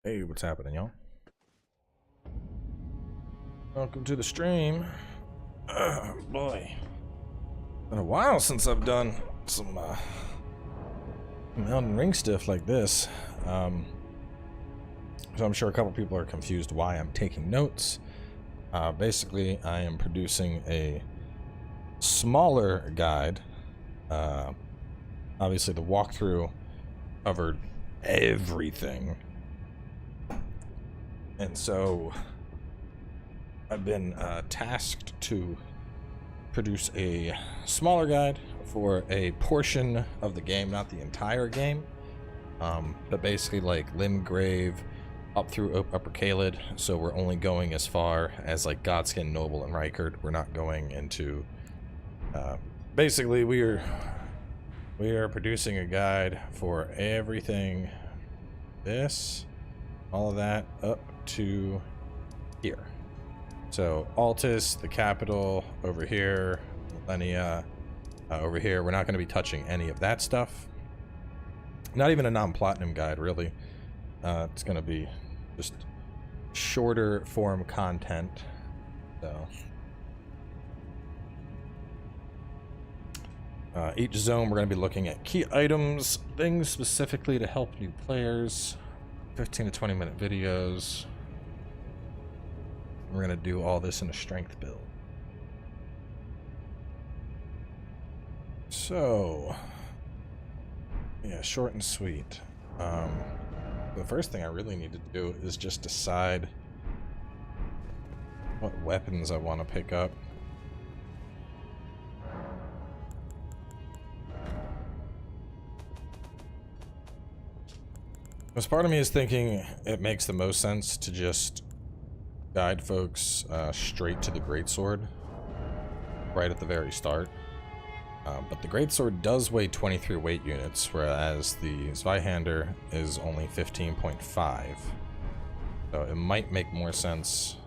Hey, what's happening, y'all? Welcome to the stream. Boy. Been a while since I've done some Elden Ring stuff like this. So I'm sure a couple people are confused why I'm taking notes. Basically, I am producing a smaller guide. Obviously, the walkthrough covered everything. And so I've been tasked to produce a smaller guide for a portion of the game, not the entire game, but basically like Limgrave up through Upper Caelid. So we're only going as far as like Godskin, Noble, and Rykard. We're not going into basically we are producing a guide for everything, this, all of that up to here. So Altus, the capital, over here, Millennia, over here. We're not going to be touching any of that stuff. Not even a non-platinum guide, really. It's going to be just shorter form content. So each zone we're going to be looking at key items, things specifically to help new players, 15 to 20 minute videos. We're going to do all this in a strength build. So, yeah, short and sweet. The first thing I really need to do is just decide what weapons I want to pick up. Because part of me is thinking it makes the most sense to just guide folks straight to the greatsword right at the very start. But the greatsword does weigh 23 weight units, whereas the Zweihander is only 15.5. So it might make more sense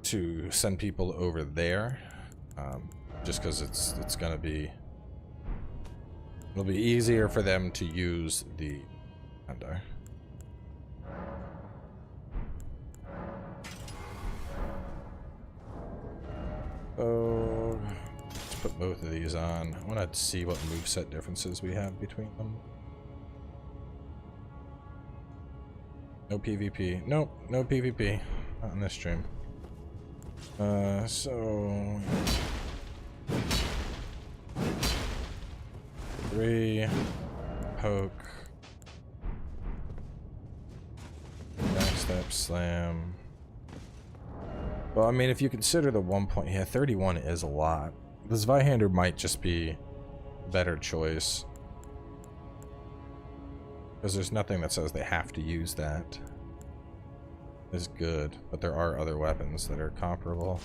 to send people over there, just because it's gonna be, it'll be easier for them to use the Zweihander. So let's put both of these on. I want to see what moveset differences we have between them. No PvP. Nope, no PvP. Not in this stream. So 3 poke, backstep slam. Well, I mean, if you consider the 1 point, yeah, 31 is a lot. The Zweihander might just be a better choice, because there's nothing that says they have to use that. Is good, but there are other weapons that are comparable.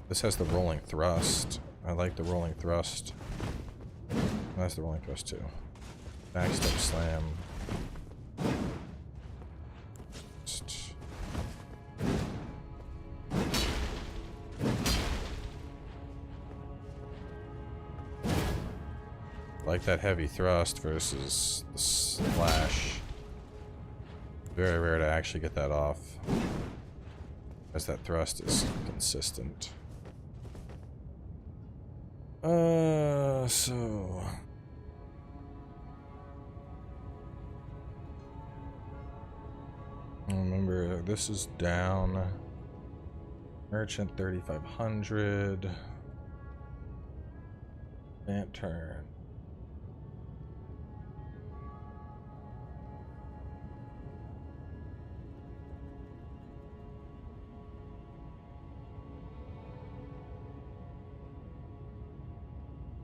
This has the rolling thrust. I like the rolling thrust. That's the rolling thrust too. Backstep slam. Like that heavy thrust versus the slash. Very rare to actually get that off, as that thrust is consistent. So remember, this is down. Merchant 3500. Lantern.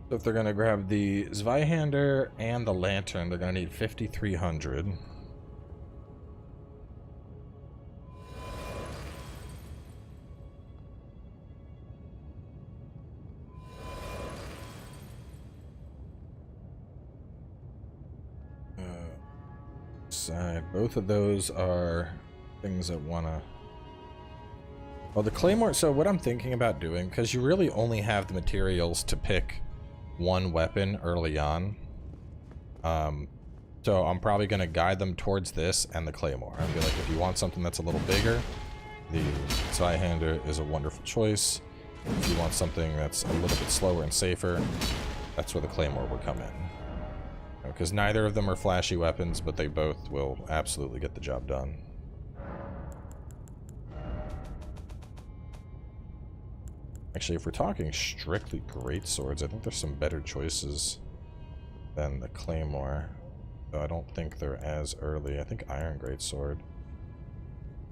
So if they're gonna grab the Zweihander and the Lantern, they're gonna need 5300. Side. Both of those are things that wanna. Well, the Claymore. So what I'm thinking about doing, because you really only have the materials to pick one weapon early on. So I'm probably going to guide them towards this and the Claymore. I'll be like, if you want something that's a little bigger, the Zweihander is a wonderful choice. If you want something that's a little bit slower and safer, that's where the Claymore would come in. Because neither of them are flashy weapons, but they both will absolutely get the job done. Actually, if we're talking strictly greatswords, I think there's some better choices than the Claymore. Though I don't think they're as early. I think Iron Greatsword.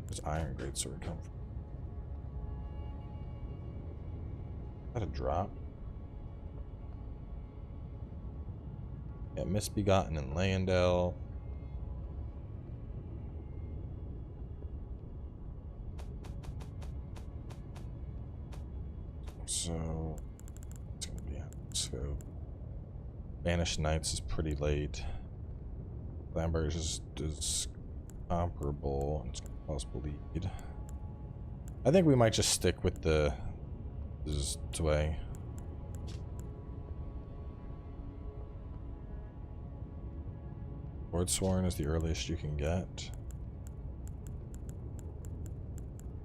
Where's Iron Greatsword come from? Is that a drop? Yeah, Misbegotten and Leyendell. So it's gonna be so Banished Knights is pretty late. Lambert's is comparable. It's gonna cause bleed. I think we might just stick with the Zwei. Lordsworn is the earliest you can get.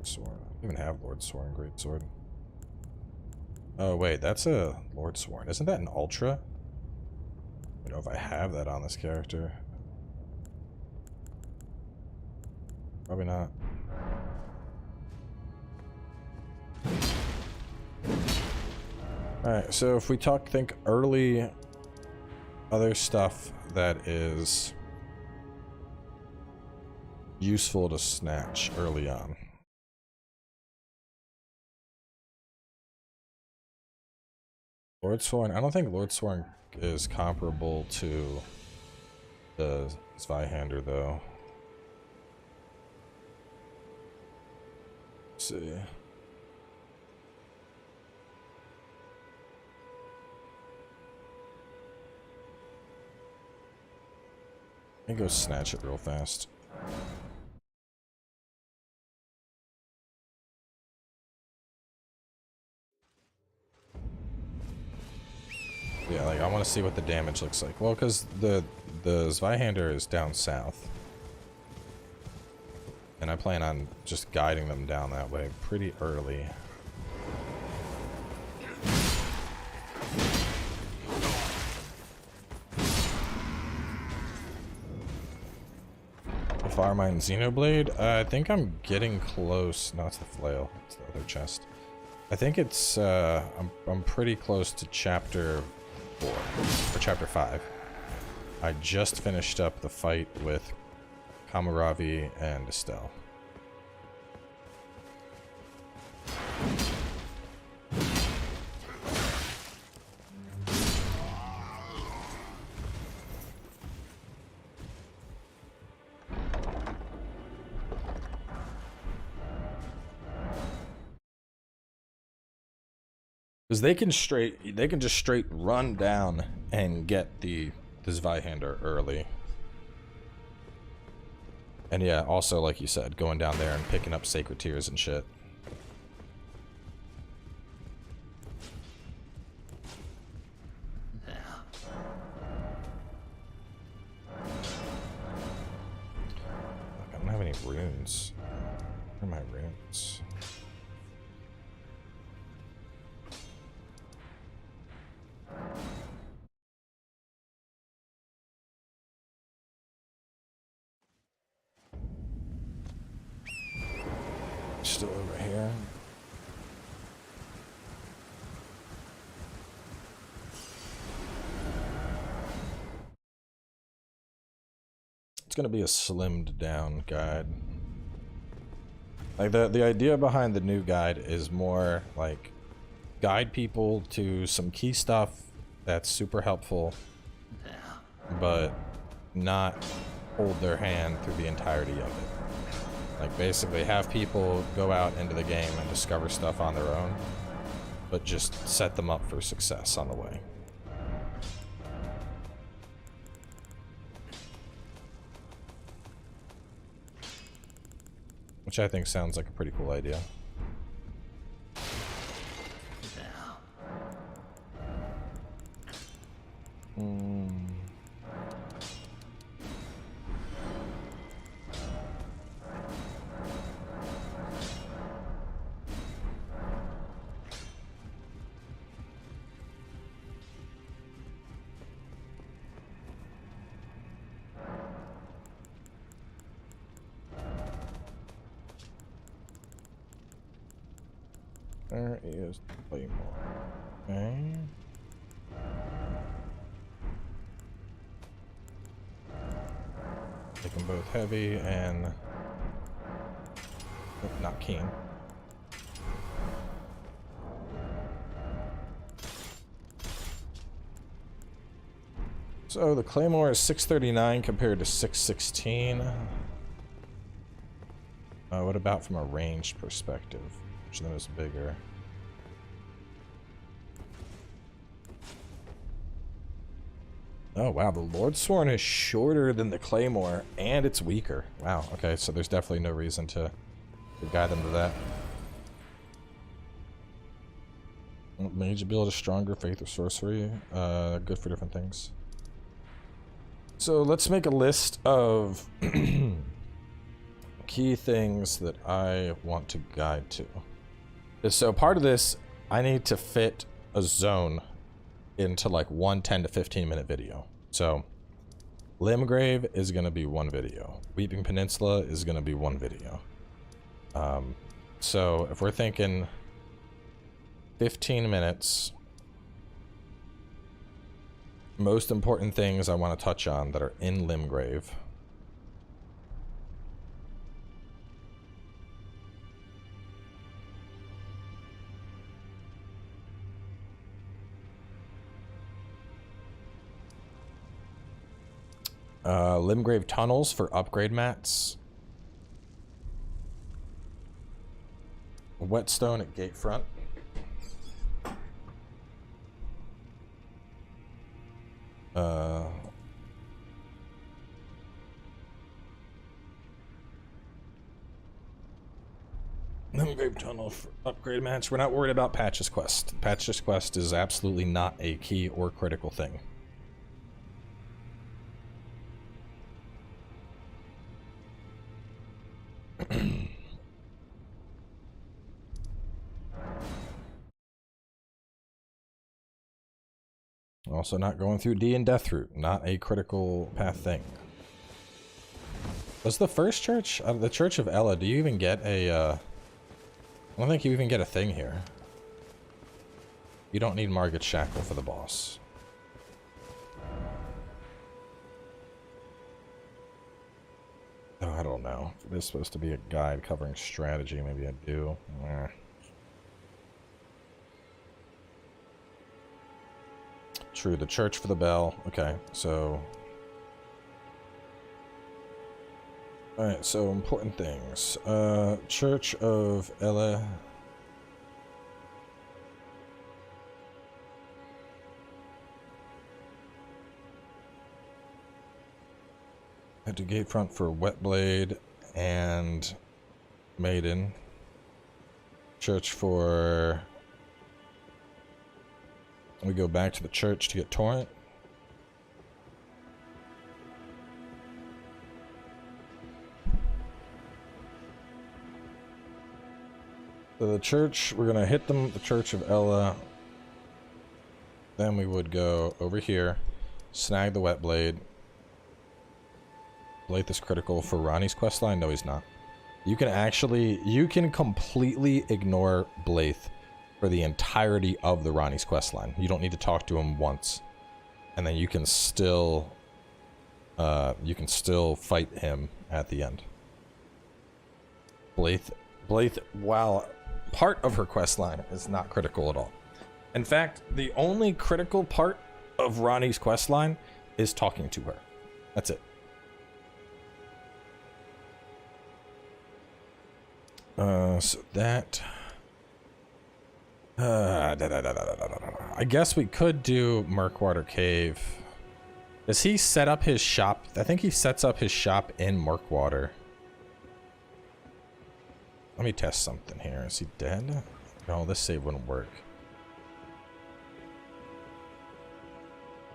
Sworn. I don't even have Lordsworn Greatsword. Oh wait, that's a Lordsworn. Isn't that an Ultra? I don't know if I have that on this character. Probably not. Alright, so if we think early other stuff that is useful to snatch early on. Lordsworn, I don't think Lordsworn is comparable to the Zweihander though. Let's see. Let me go snatch it real fast. Yeah, like I want to see what the damage looks like. Well, because the Zweihander is down south. And I plan on just guiding them down that way pretty early. Fireman Xenoblade? I think I'm getting close. No, it's the flail. It's the other chest. I think it's, I'm pretty close to chapter 4, or chapter 5. I just finished up the fight with Kamuravi and Estelle. Because they can just straight run down and get the Zweihander early. And yeah, also like you said, going down there and picking up Sacred Tears and shit. Look, I don't have any runes. Where are my runes? Still over here. It's gonna be a slimmed down guide. Like the idea behind the new guide is more like guide people to some key stuff that's super helpful, but not hold their hand through the entirety of it. Like basically have people go out into the game and discover stuff on their own, but just set them up for success on the way. Which I think sounds like a pretty cool idea. Hmm. There is the Claymore. Okay. Make them both heavy and not keen. So the Claymore is 639 compared to 616. What about from a ranged perspective? Which of them is bigger? Oh wow, the Lord Sworn is shorter than the Claymore, and it's weaker. Wow, okay, so there's definitely no reason to guide them to that. Mage build is stronger, faith or sorcery. Good for different things. So let's make a list of key things that I want to guide to. So part of this, I need to fit a zone into like one 10 to 15 minute video. So Limgrave is going to be one video. Weeping Peninsula is going to be one video. So if we're thinking 15 minutes, most important things I want to touch on that are in Limgrave. Limgrave tunnels for upgrade mats. Whetstone at gate front. Limgrave tunnel for upgrade mats. We're not worried about Patch's Quest. Patch's Quest is absolutely not a key or critical thing. Also not going through D and Death Route. Not a critical path thing. Was the first church, the Church of Ella, do you even get a, I don't think you even get a thing here. You don't need Margot's Shackle for the boss. Oh, I don't know. If it is supposed to be a guide covering strategy, maybe I do. True, the Church for the Bell. Okay, so... Alright, so important things. Church of Ella. Head to gate front for Wetblade and Maiden. Church for... We go back to the church to get Torrent. So the church, we're gonna hit them, the Church of Ella. Then we would go over here, snag the Wetblade. Blythe is critical for Ronnie's questline. No, he's not. You can actually, you can completely ignore Blythe for the entirety of the Ronnie's questline. You don't need to talk to him once, and then you can still fight him at the end. Blythe, while part of her questline, is not critical at all. In fact, the only critical part of Ronnie's questline is talking to her. That's it. So that... I guess we could do Murkwater Cave. Does he set up his shop? I think he sets up his shop in Murkwater. Let me test something here. Is he dead? No, this save wouldn't work.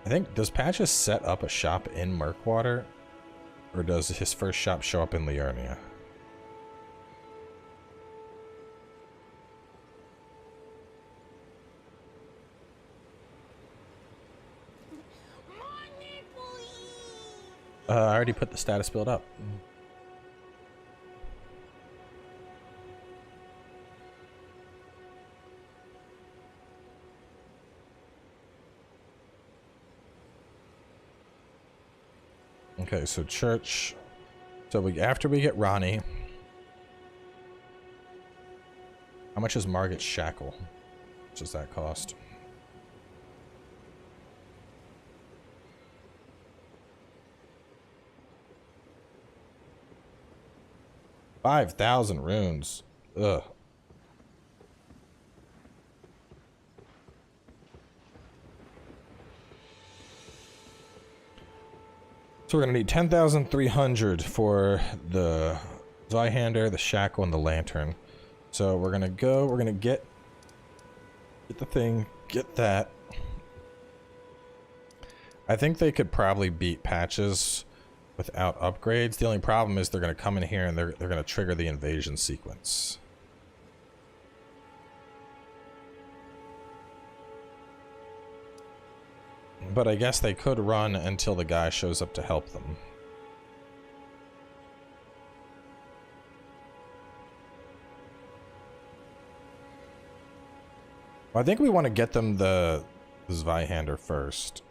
I think, does Patches set up a shop in Murkwater? Or does his first shop show up in Liurnia? I already put the status build up. Okay, so church. So after we get Ronnie, how much is Margit's shackle? What does that cost? $5,000 runes. Ugh. So we're gonna need 10,300 for the Zweihander, the shackle, and the lantern. So we're gonna get the thing, get that. I think they could probably beat Patches without upgrades. The only problem is they're gonna come in here and they're gonna trigger the invasion sequence. But I guess they could run until the guy shows up to help them. Well, I think we want to get them the Zweihander first.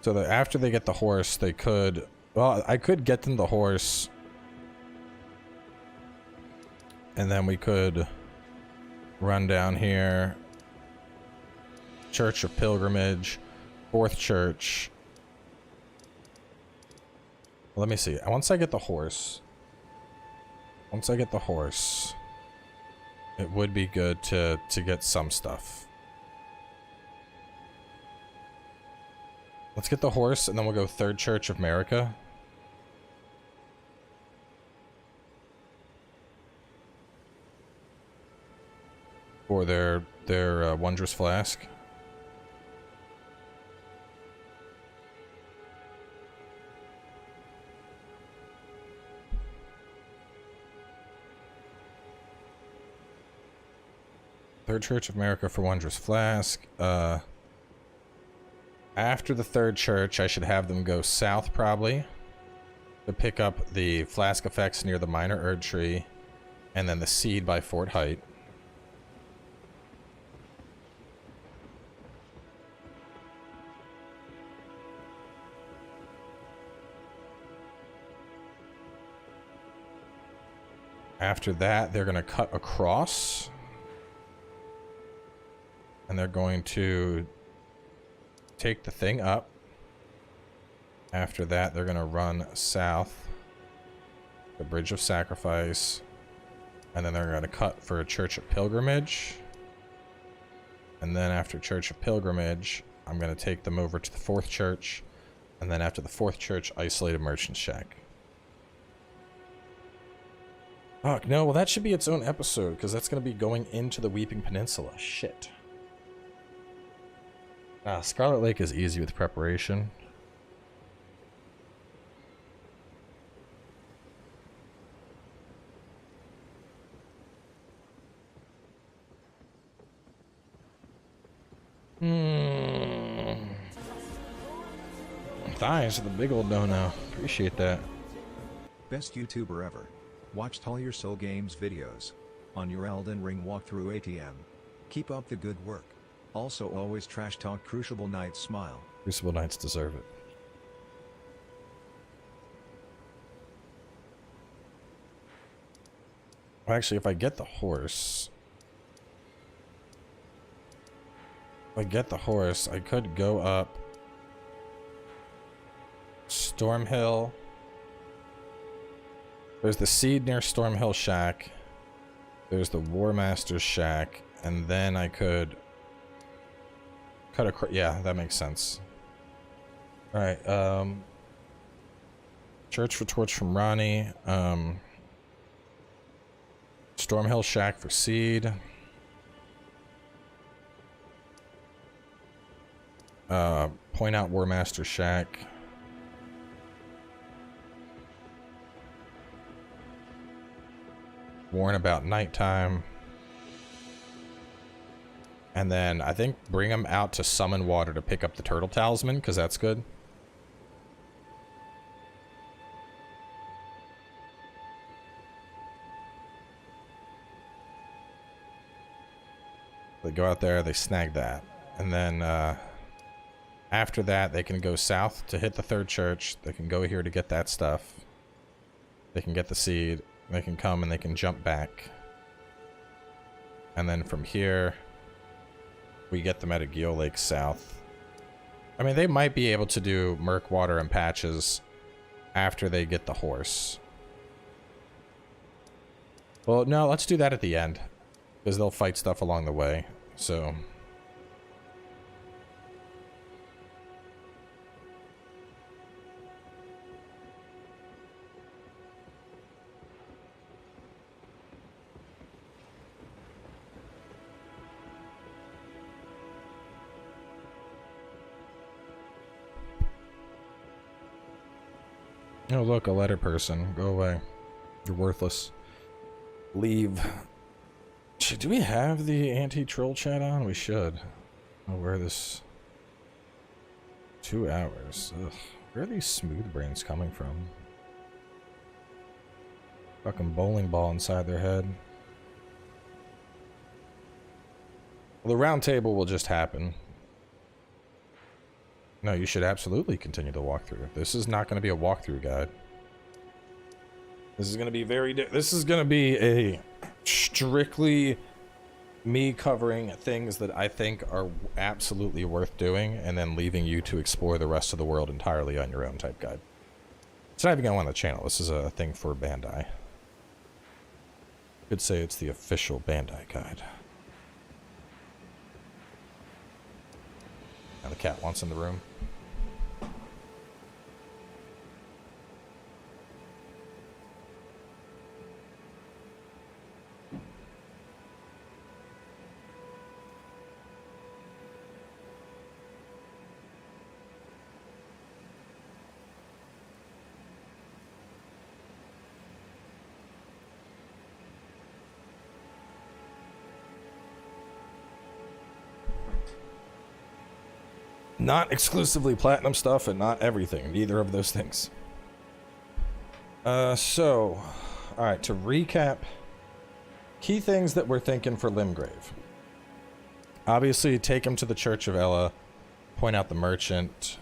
So that after they get the horse, they could... Well, I could get them the horse... And then we could run down here. Church of Pilgrimage. Fourth Church. Let me see. Once I get the horse. It would be good to get some stuff. Let's get the horse and then we'll go Third Church of America. For their wondrous flask. Third Church of America for wondrous flask. After the third church, I should have them go south probably to pick up the flask effects near the minor Erd tree, and then the seed by Fort Height. After that, they're going to cut across. And they're going to take the thing up. After that, they're going to run south. The Bridge of Sacrifice. And then they're going to cut for a Church of Pilgrimage. And then after Church of Pilgrimage, I'm going to take them over to the fourth church. And then after the fourth church, isolate a merchant shack. Fuck, no, well that should be its own episode, because that's going to be going into the Weeping Peninsula. Shit. Scarlet Lake is easy with preparation. Thighs are the big old no-no. Appreciate that. Best YouTuber ever. Watched all your Soul Games videos. On your Elden Ring walkthrough ATM. Keep up the good work. Also always trash talk Crucible Knights smile. Crucible Knights deserve it. Well, actually, if I get the horse... I could go up... Stormhill. There's the seed near Stormhill Shack. There's the War Master's Shack. And then I could... cut across... Yeah, that makes sense. Alright, Church for Torch from Ronnie. Stormhill Shack for seed. Point out Warmaster Shack. Warn about nighttime. And then I think bring them out to summon water to pick up the turtle talisman, because that's good. They go out there, they snag that. And then after that, they can go south to hit the third church. They can go here to get that stuff. They can get the seed. They can come and they can jump back. And then from here, we get them at a Geo Lake south. I mean, they might be able to do Murkwater and Patches after they get the horse. Well, no, let's do that at the end, because they'll fight stuff along the way, so... Oh, look, a letter person. Go away. You're worthless. Leave. Do we have the anti-troll chat on? We should. I'll wear this. 2 hours. Ugh. Where are these smooth brains coming from? Fucking bowling ball inside their head. Well, the round table will just happen. No, you should absolutely continue the walkthrough. This is not going to be a walkthrough guide. This is going to be this is going to be a strictly me covering things that I think are absolutely worth doing, and then leaving you to explore the rest of the world entirely on your own type guide. It's not even going on the channel. This is a thing for Bandai. Could say it's the official Bandai guide. Now the cat wants in the room. Not exclusively platinum stuff and not everything. Neither of those things. Alright, to recap, key things that we're thinking for Limgrave. Obviously, take him to the Church of Ella, point out the merchant.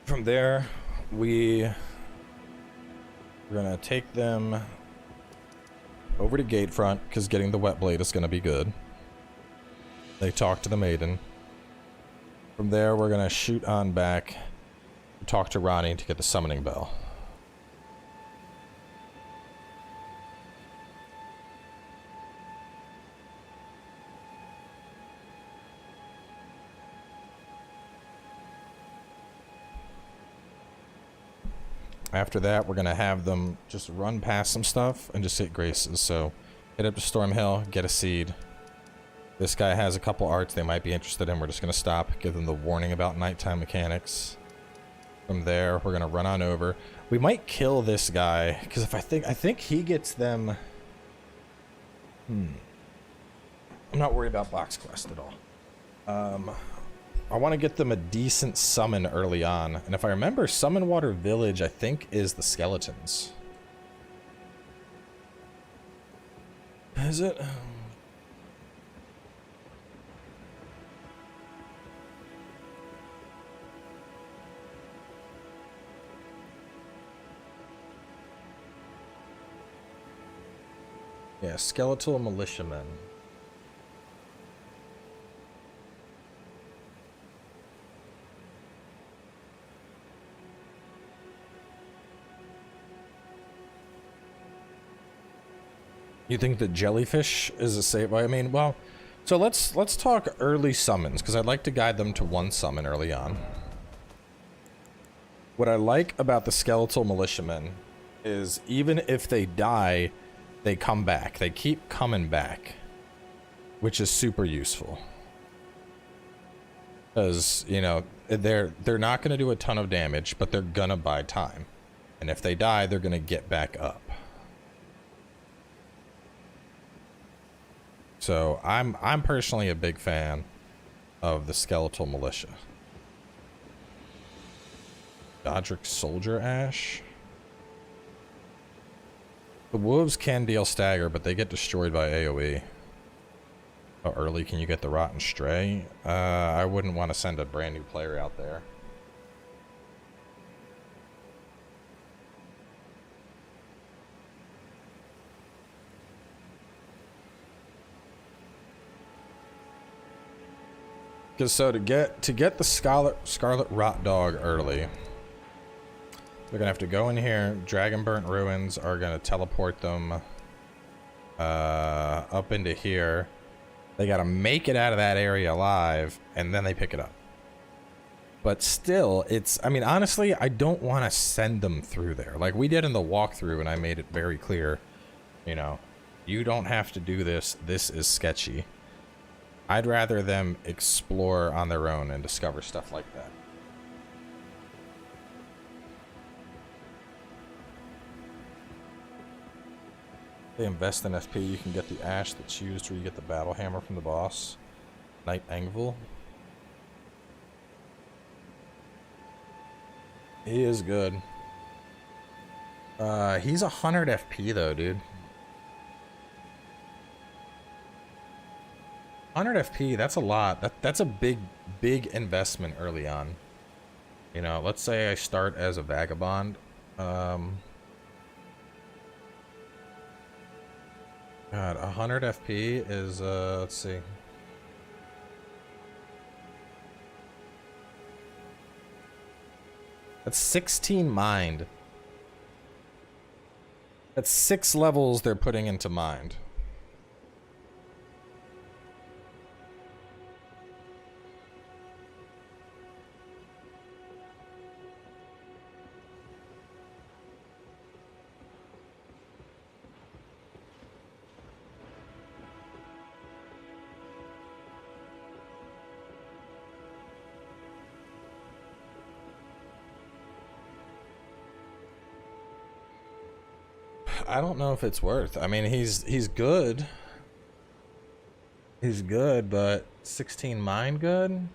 From there, we're gonna take them over to Gatefront, because getting the wet blade is gonna be good. They talk to the maiden. From there, we're gonna shoot on back, talk to Ronnie to get the summoning bell. After that, we're going to have them just run past some stuff and just hit graces. So, hit up to Stormhill, get a seed. This guy has a couple arts they might be interested in. We're just going to stop, give them the warning about nighttime mechanics. From there, we're going to run on over. We might kill this guy, because if I think he gets them... I'm not worried about box quest at all. I want to get them a decent summon early on. And if I remember, Summon Water Village, I think, is the skeletons. Is it? Yeah, skeletal militiamen. You think that jellyfish is a safe? I mean, well, So let's talk early summons, because I'd like to guide them to one summon early on. What I like about the skeletal militiamen is even if they die, they come back. They keep coming back, which is super useful. Because, you know, they're not going to do a ton of damage, but they're going to buy time. And if they die, they're going to get back up. So I'm personally a big fan of the skeletal militia. Godric Soldier Ash. The wolves can deal stagger, but they get destroyed by AoE. How early can you get the Rotten Stray? I wouldn't want to send a brand new player out there. Because so to get the Scarlet Rot Dog early, they're gonna have to go in here. Dragon Burnt Ruins are gonna teleport them up into here. They gotta make it out of that area alive, and then they pick it up. But still, it's, I mean, honestly, I don't want to send them through there. Like we did in the walkthrough, and I made it very clear, you know, you don't have to do this. This is sketchy. I'd rather them explore on their own and discover stuff like that. They invest in FP, you can get the Ash that's used where you get the Battle Hammer from the boss. Knight Engvil. He is good. He's 100 FP though, dude. 100 FP, that's a lot. That's a big investment early on. You know, let's say I start as a Vagabond. God, 100 FP is, let's see. That's 16 mind. That's 6 levels they're putting into mind. I don't know if it's worth. I mean, he's good. He's good, but 16 mind good?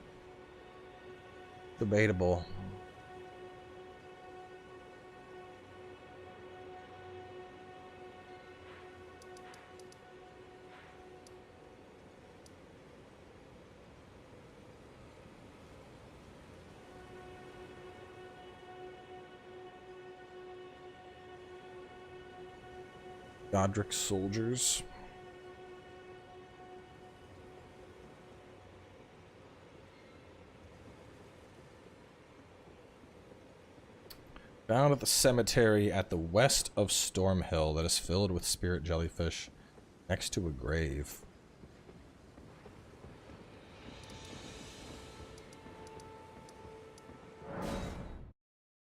Debatable. Godric Soldiers. Found at the cemetery at the west of Stormhill that is filled with spirit jellyfish next to a grave.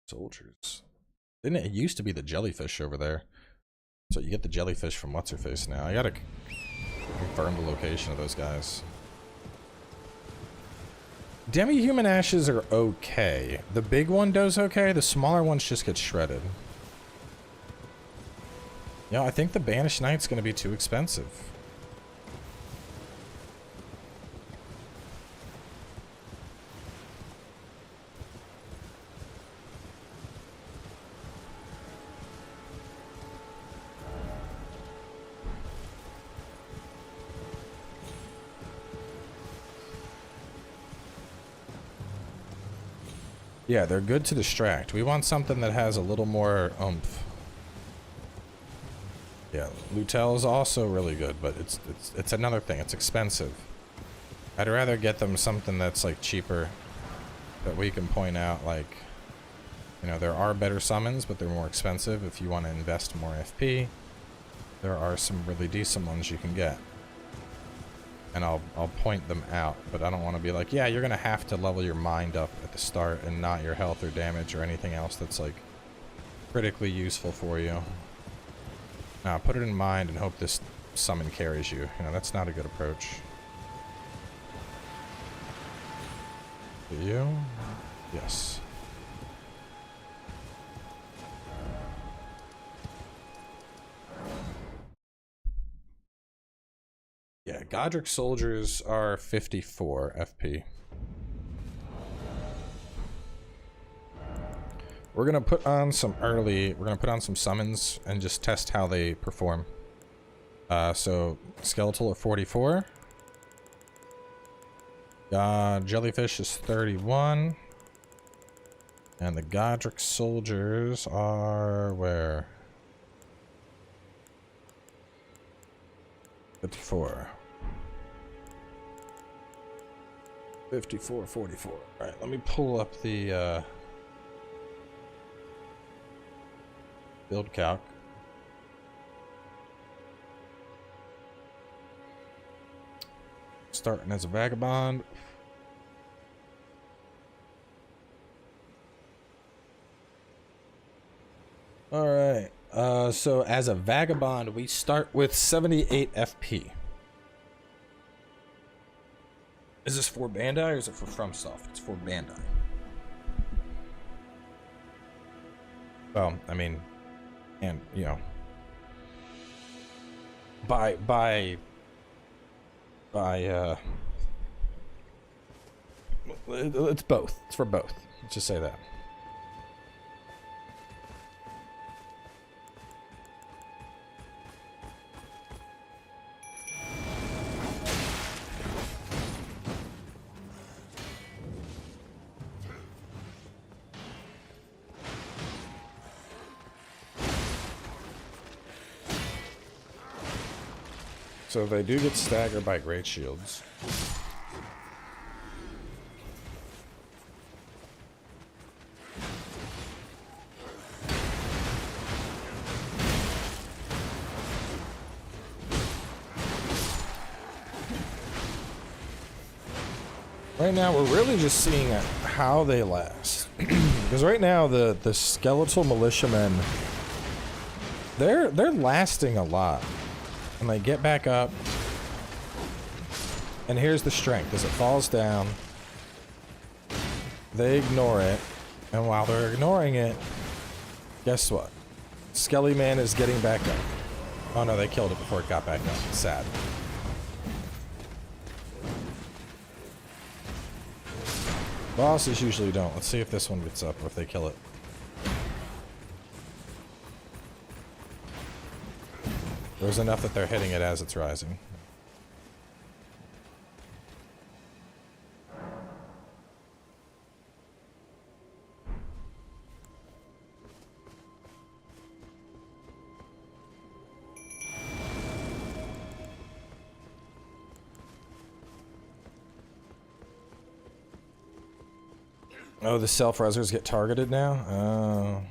Soldiers. Didn't it used to be the jellyfish over there? So you get the jellyfish from What's-Her-Face now. I gotta confirm the location of those guys. Demi-human ashes are okay. The big one does okay. The smaller ones just get shredded. Yeah, I think the Banished Knight's gonna be too expensive. Yeah, they're good to distract. We want something that has a little more oomph. Yeah, Lutel is also really good, but it's another thing. It's expensive. I'd rather get them something that's like cheaper, that we can point out, like, you know, there are better summons, but they're more expensive if you want to invest more FP. There are some really decent ones you can get. and I'll point them out, but I don't want to be like, yeah, you're gonna have to level your mind up at the start and not your health or damage or anything else that's like critically useful for you. Now put it in mind and hope this summon carries you. You know, that's not a good approach. You? Yes. Yeah, Godric soldiers are 54 FP. We're gonna put on some summons and just test how they perform. So skeletal at 44. Jellyfish is 31. And the Godric soldiers are where? 54. 54, 44. Alright, let me pull up the build calc. Starting as a vagabond. Alright, so as a vagabond, we start with 78 FP. Is this for Bandai or is it for FromSoft? It's for Bandai. Well, I mean, and, you know, it's both. It's for both. Let's just say that. So they do get staggered by great shields. Right now we're really just seeing how they last. Because right now the skeletal militiamen, they're lasting a lot. And they get back up. And here's the strength. As it falls down, they ignore it. And while they're ignoring it, guess what? Skelly Man is getting back up. Oh no, they killed it before it got back up. Sad. Bosses usually don't. Let's see if this one gets up or if they kill it. There's enough that they're hitting it as it's rising. Oh, the self-resers get targeted now? Oh.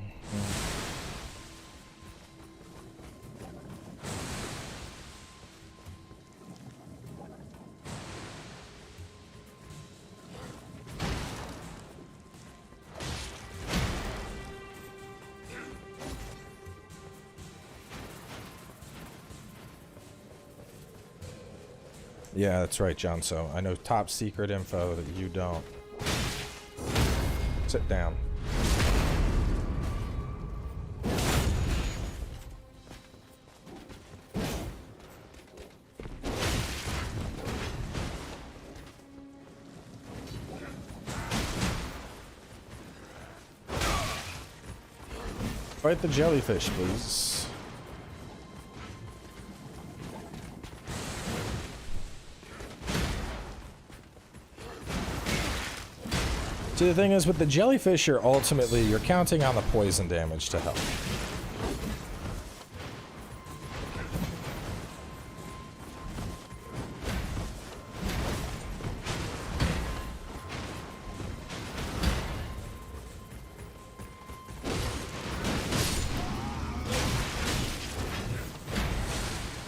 Yeah, that's right, John. So I know top secret info that you don't. Sit down. Fight the jellyfish, please. See, the thing is, with the jellyfish, you're counting on the poison damage to help.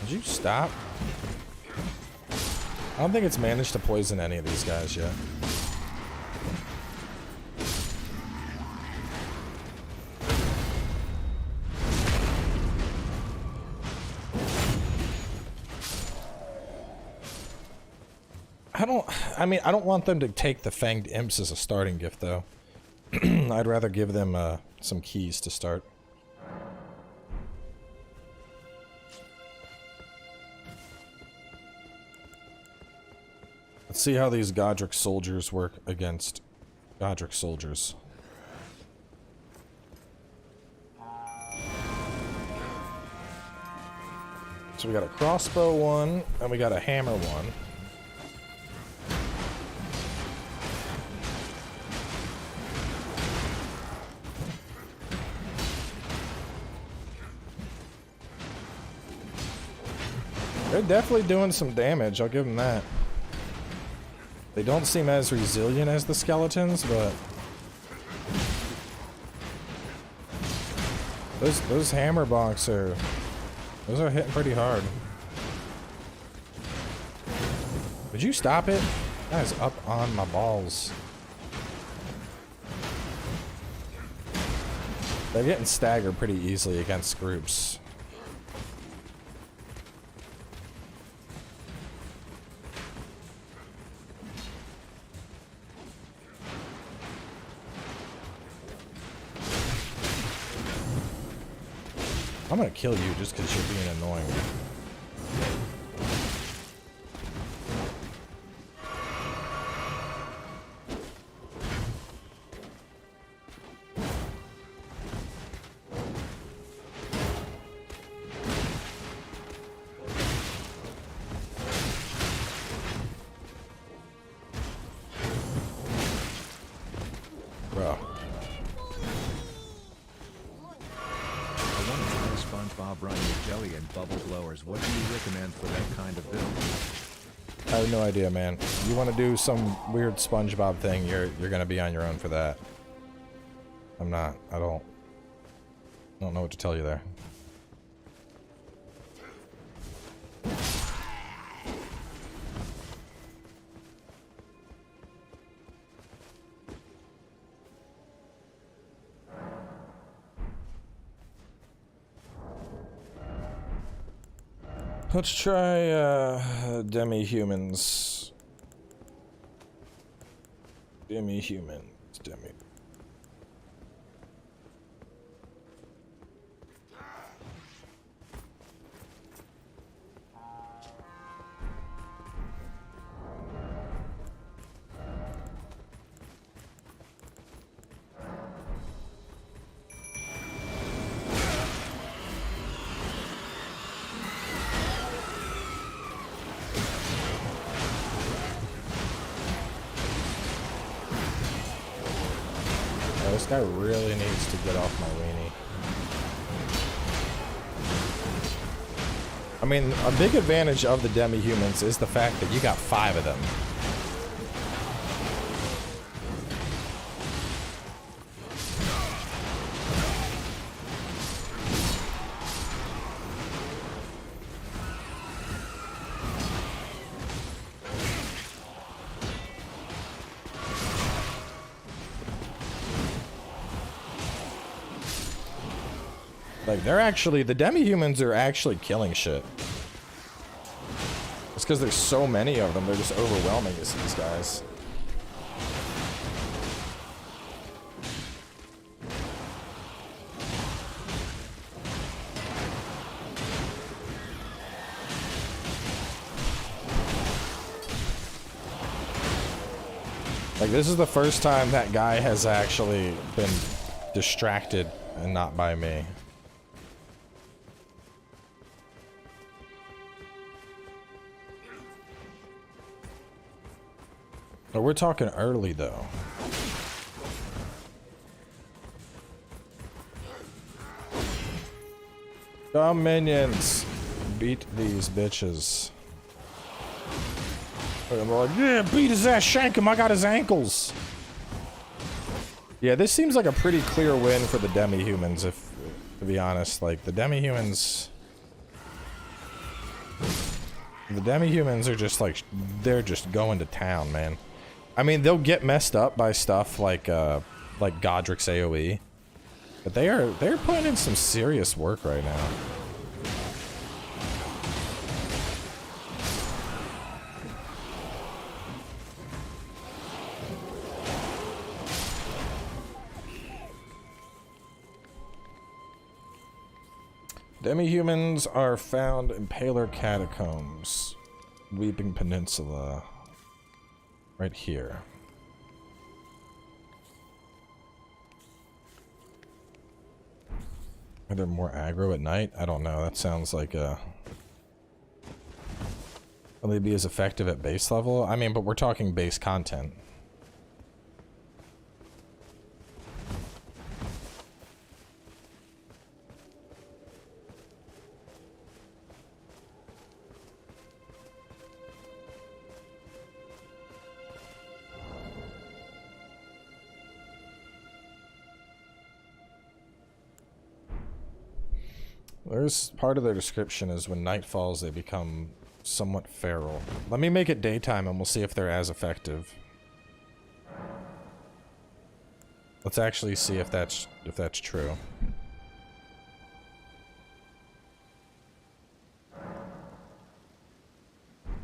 Would you stop? I don't think it's managed to poison any of these guys yet. I don't want them to take the Fanged Imps as a starting gift, though. I'd rather give them some keys to start. Let's see how these Godric soldiers work against Godric soldiers. So we got a crossbow one, and we got a hammer one. They're definitely doing some damage, I'll give them that. They don't seem as resilient as the skeletons, but... Those hammer bonks are... Those are hitting pretty hard. Would you stop it? That is up on my balls. They're getting staggered pretty easily against groups. I'm gonna kill you just because you're being annoying. Bro. Running with jelly and bubble blowers. What do you recommend for that kind of build? I have no idea, man. You want to do some weird SpongeBob thing, you're gonna be on your own for that. I'm not. I don't know what to tell you there. Let's try demi-humans. Demi-humans. This guy really needs to get off my weenie. I mean, a big advantage of the demi-humans is the fact that you got 5 of them. Like, they're actually, the demi-humans are actually killing shit. It's because there's so many of them, they're just overwhelming as these guys. Like, this is the first time that guy has actually been distracted and not by me. Oh, we're talking early, though. Come, minions! Beat these bitches. And I'm like, yeah, beat his ass, shank him, I got his ankles! Yeah, this seems like a pretty clear win for the demi-humans, to be honest. Like, the demi-humans... The demi-humans are just like, they're just going to town, man. I mean, they'll get messed up by stuff like Godric's AoE. But they're putting in some serious work right now. Demi-humans are found in Paler Catacombs, Weeping Peninsula, right here. Are there more aggro at night? I don't know. That sounds like will they be as effective at base level? I mean, but we're talking base content. There's part of their description is when night falls, they become somewhat feral. Let me make it daytime and we'll see if they're as effective. Let's actually see if that's true.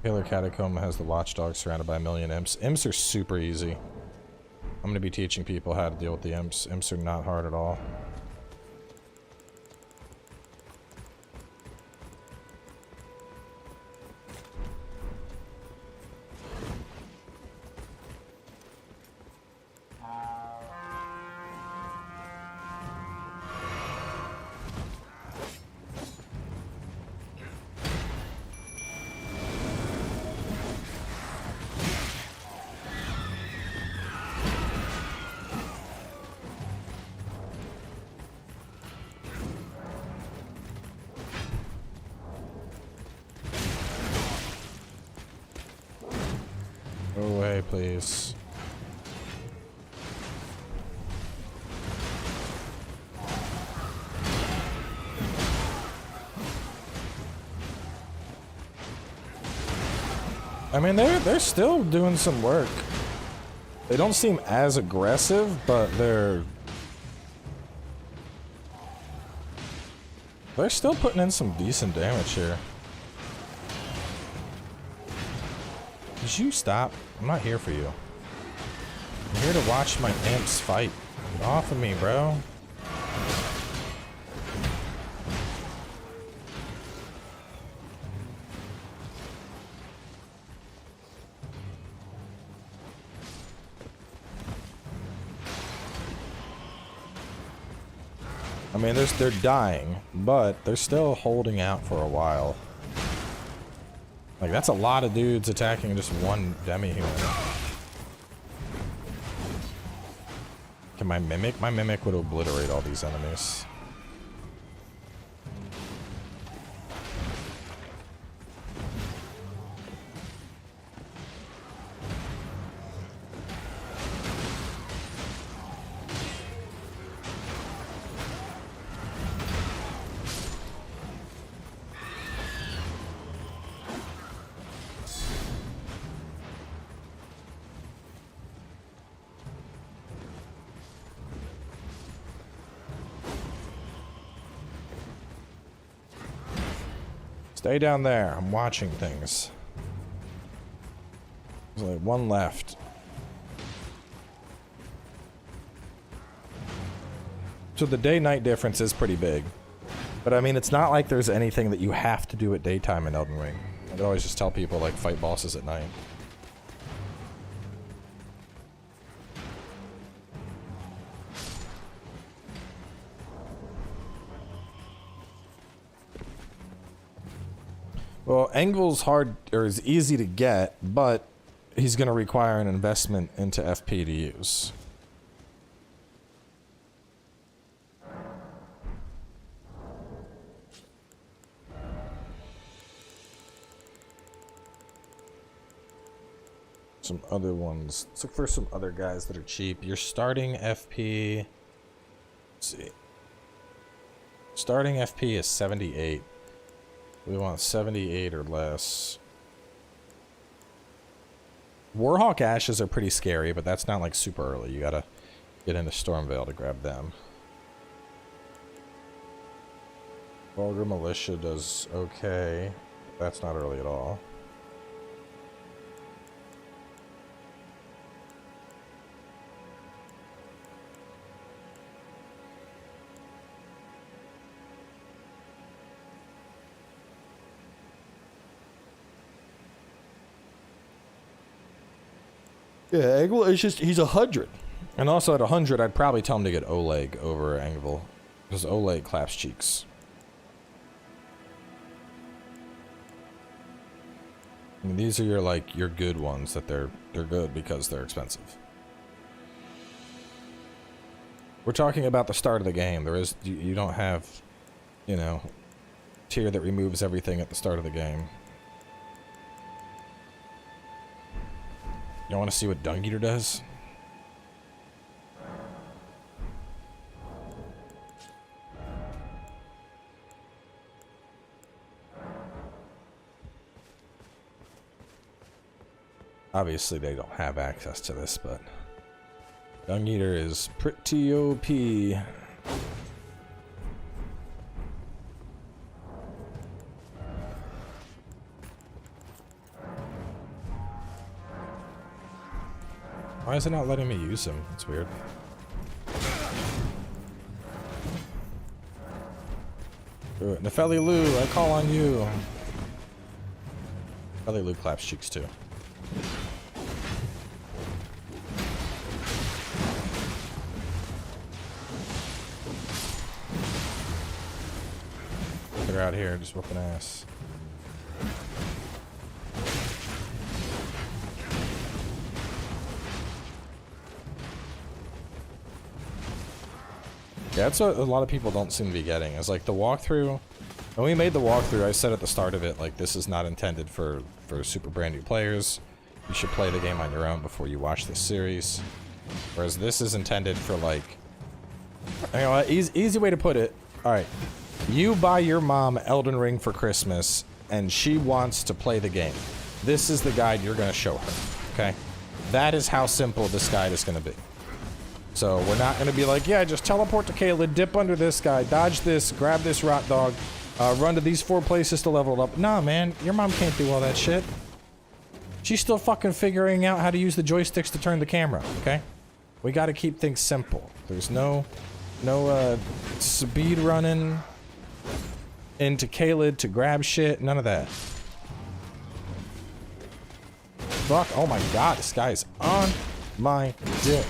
Paler Catacomb has the watchdog surrounded by a million imps. Imps are super easy. I'm gonna be teaching people how to deal with the imps. Imps are not hard at all. Go away, please. I mean, they're still doing some work. They don't seem as aggressive, but they're still putting in some decent damage here. Did you stop? I'm not here for you. I'm here to watch my imps fight. Get off of me, bro. I mean, they're dying, but they're still holding out for a while. Like, that's a lot of dudes attacking just one demi-human. Can my mimic? My mimic would obliterate all these enemies. Stay down there. I'm watching things. There's only one left. So the day-night difference is pretty big. But I mean, it's not like there's anything that you have to do at daytime in Elden Ring. I'd always just tell people, like, fight bosses at night. Well, Engel's hard, or is easy to get, but he's going to require an investment into FP to use. Some other ones. Let's look for some other guys that are cheap. Your starting FP. Let's see. Starting FP is 78. We want 78 or less. Warhawk ashes are pretty scary, but that's not like super early. You gotta get into Stormveil to grab them. Vulgar Militia does okay. That's not early at all. Yeah, Engel is just, he's 100. And also at 100, I'd probably tell him to get Oleg over Engel. Because Oleg claps cheeks. I mean, these are your, like, your good ones that they're good because they're expensive. We're talking about the start of the game. There is, you don't have, you know, tier that removes everything at the start of the game. You want to see what Dung Eater does? Obviously, they don't have access to this, but Dung Eater is pretty OP. Why is it not letting me use him? That's weird. Do it. Nefeli Lu, I call on you. Nefeli Lu claps cheeks too. They're out here just whooping ass. Yeah, that's what a lot of people don't seem to be getting. Is like the walkthrough. When we made the walkthrough, I said at the start of it, like, this is not intended for super brand new players. You should play the game on your own before you watch this series. Whereas this is intended for, like, you know, easy way to put it. All right, you buy your mom Elden Ring for Christmas, and she wants to play the game. This is the guide you're going to show her. Okay, that is how simple this guide is going to be. So we're not going to be like, yeah, just teleport to Caelid, dip under this guy, dodge this, grab this rot dog, run to these 4 places to level it up. Nah, man, your mom can't do all that shit. She's still fucking figuring out how to use the joysticks to turn the camera, okay? We got to keep things simple. There's no speed running into Caelid to grab shit, none of that. Fuck, oh my god, this guy is on my dick.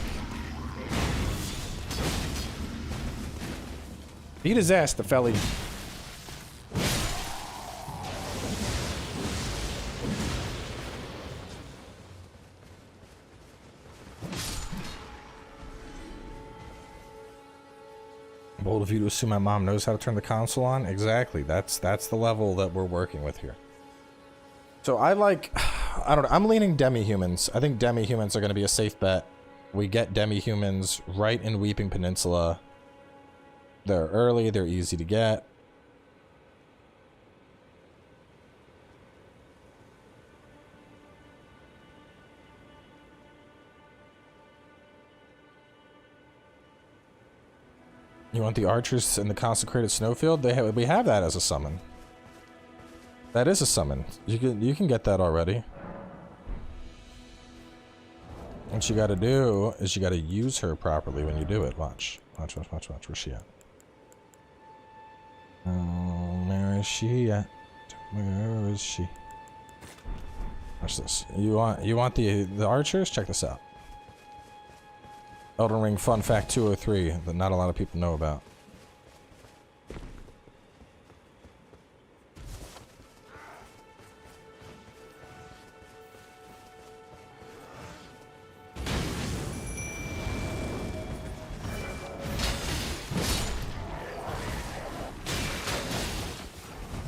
Beat his ass, the felly. Bold of you to assume my mom knows how to turn the console on. Exactly. That's the level that we're working with here. So I don't know. I'm leaning demi-humans. I think demi-humans are going to be a safe bet. We get demi-humans right in Weeping Peninsula. They're early, they're easy to get. You want the archers in the consecrated snowfield? We have that as a summon. That is a summon. You can get that already. What you gotta do is you gotta use her properly when you do it. Watch. Watch. Where's she at? Where is she at? Where is she? Watch this. You want the archers? Check this out. Elden Ring fun fact 203 that not a lot of people know about.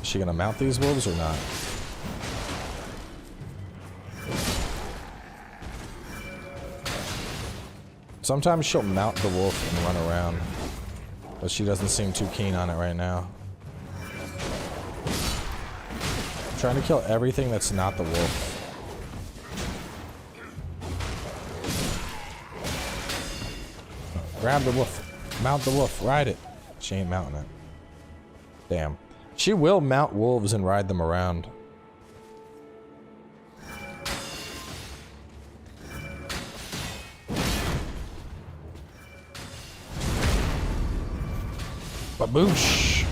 Is she gonna mount these wolves or not? Sometimes she'll mount the wolf and run around, but she doesn't seem too keen on it right now. I'm trying to kill everything that's not the wolf. Grab the wolf. Mount the wolf. Ride it. She ain't mounting it. Damn. She will mount wolves and ride them around. Baboosh!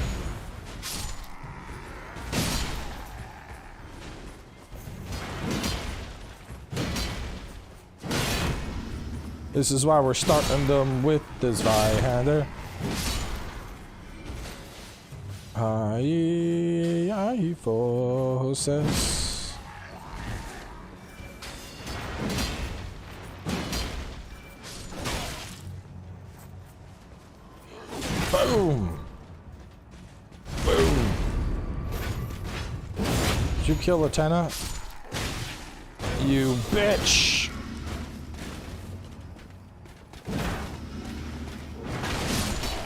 This is why we're starting them with this Zweihander. Ai forças. Boom! Boom! Did you kill Lieutenant? You bitch!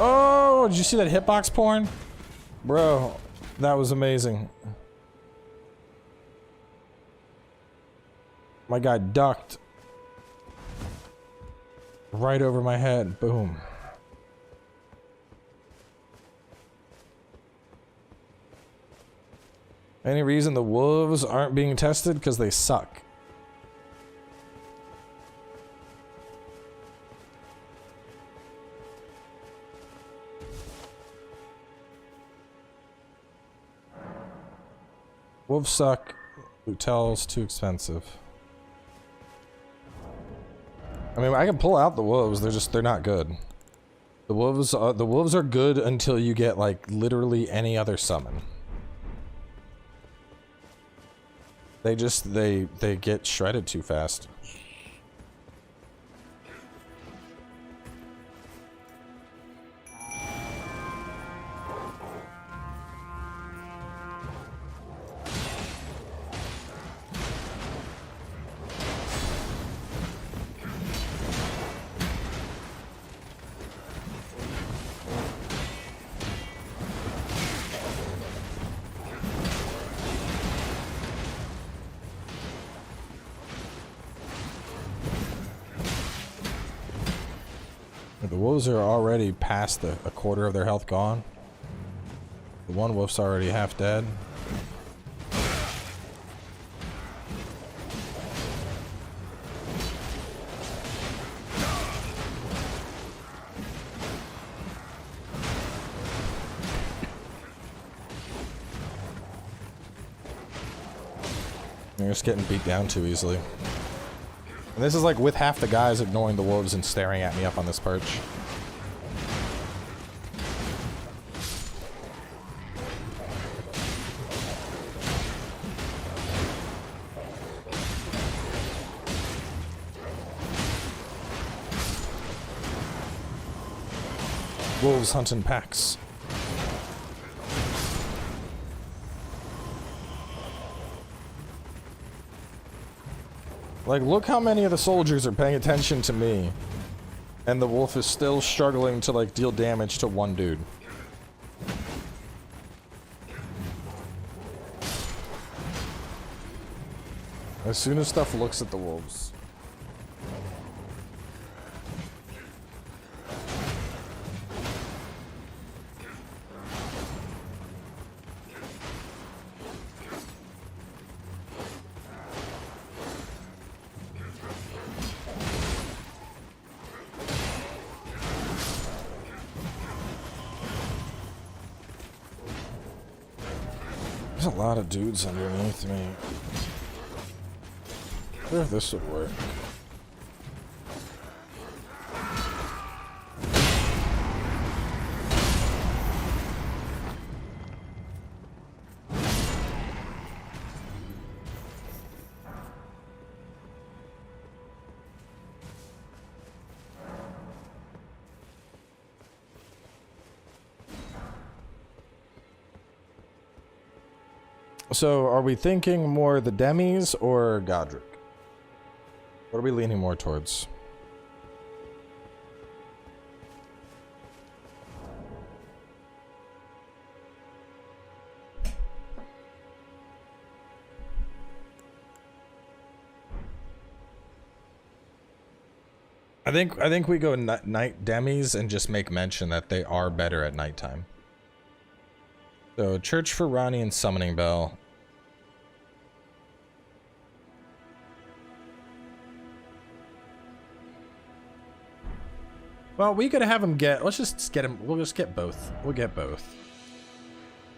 Oh, did you see that hitbox porn? Bro, that was amazing. My guy ducked right over my head. Boom. Any reason the wolves aren't being tested? Because they suck. Wolves suck. Lutel's too expensive. I mean, I can pull out the wolves. They're not good. The wolves are good until you get like literally any other summon. They get shredded too fast. The wolves are already past a quarter of their health gone. The one wolf's already half dead. They're just getting beat down too easily. And this is like with half the guys ignoring the wolves and staring at me up on this perch. Wolves hunting packs. Like, look how many of the soldiers are paying attention to me. And the wolf is still struggling to, like, deal damage to one dude. As soon as stuff looks at the wolves. There's a lot of dudes underneath me. I wonder if this would work. So, are we thinking more the Demis or Godric? What are we leaning more towards? I think we go night demis and just make mention that they are better at nighttime. So Church for Ronnie and Summoning Bell. Well, we could have them get. Let's just get them. We'll just get both. We'll get both,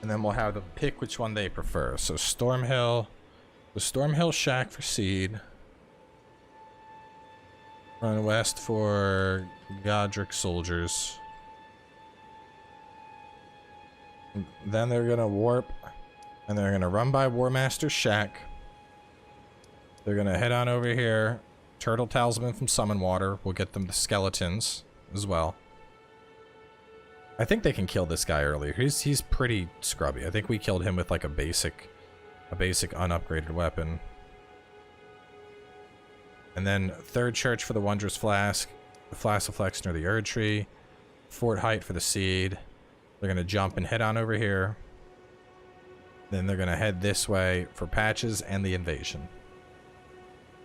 and then we'll have them pick which one they prefer. So Stormhill, the Stormhill Shack for Seed. Run west for Godric soldiers. Then they're gonna warp, and they're gonna run by Warmaster's Shack. They're gonna head on over here. Turtle Talisman from Summon Water. We'll get them the skeletons as well. I think they can kill this guy earlier. He's pretty scrubby. I think we killed him with like a basic unupgraded weapon. And then Third Church for the Wondrous Flask, the Flask of Flex near the Erd Tree, Fort Height for the Seed. They're gonna jump and head on over here. Then they're gonna head this way for Patches and the Invasion.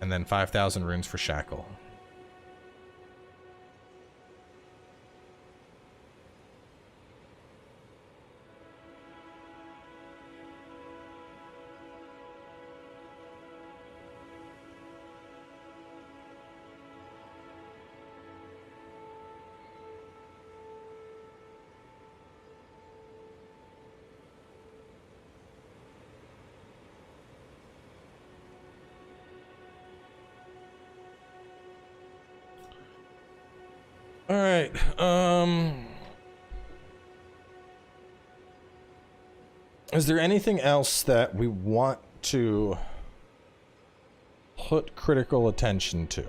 And then 5,000 runes for Shackle. All right. Is there anything else that we want to put critical attention to?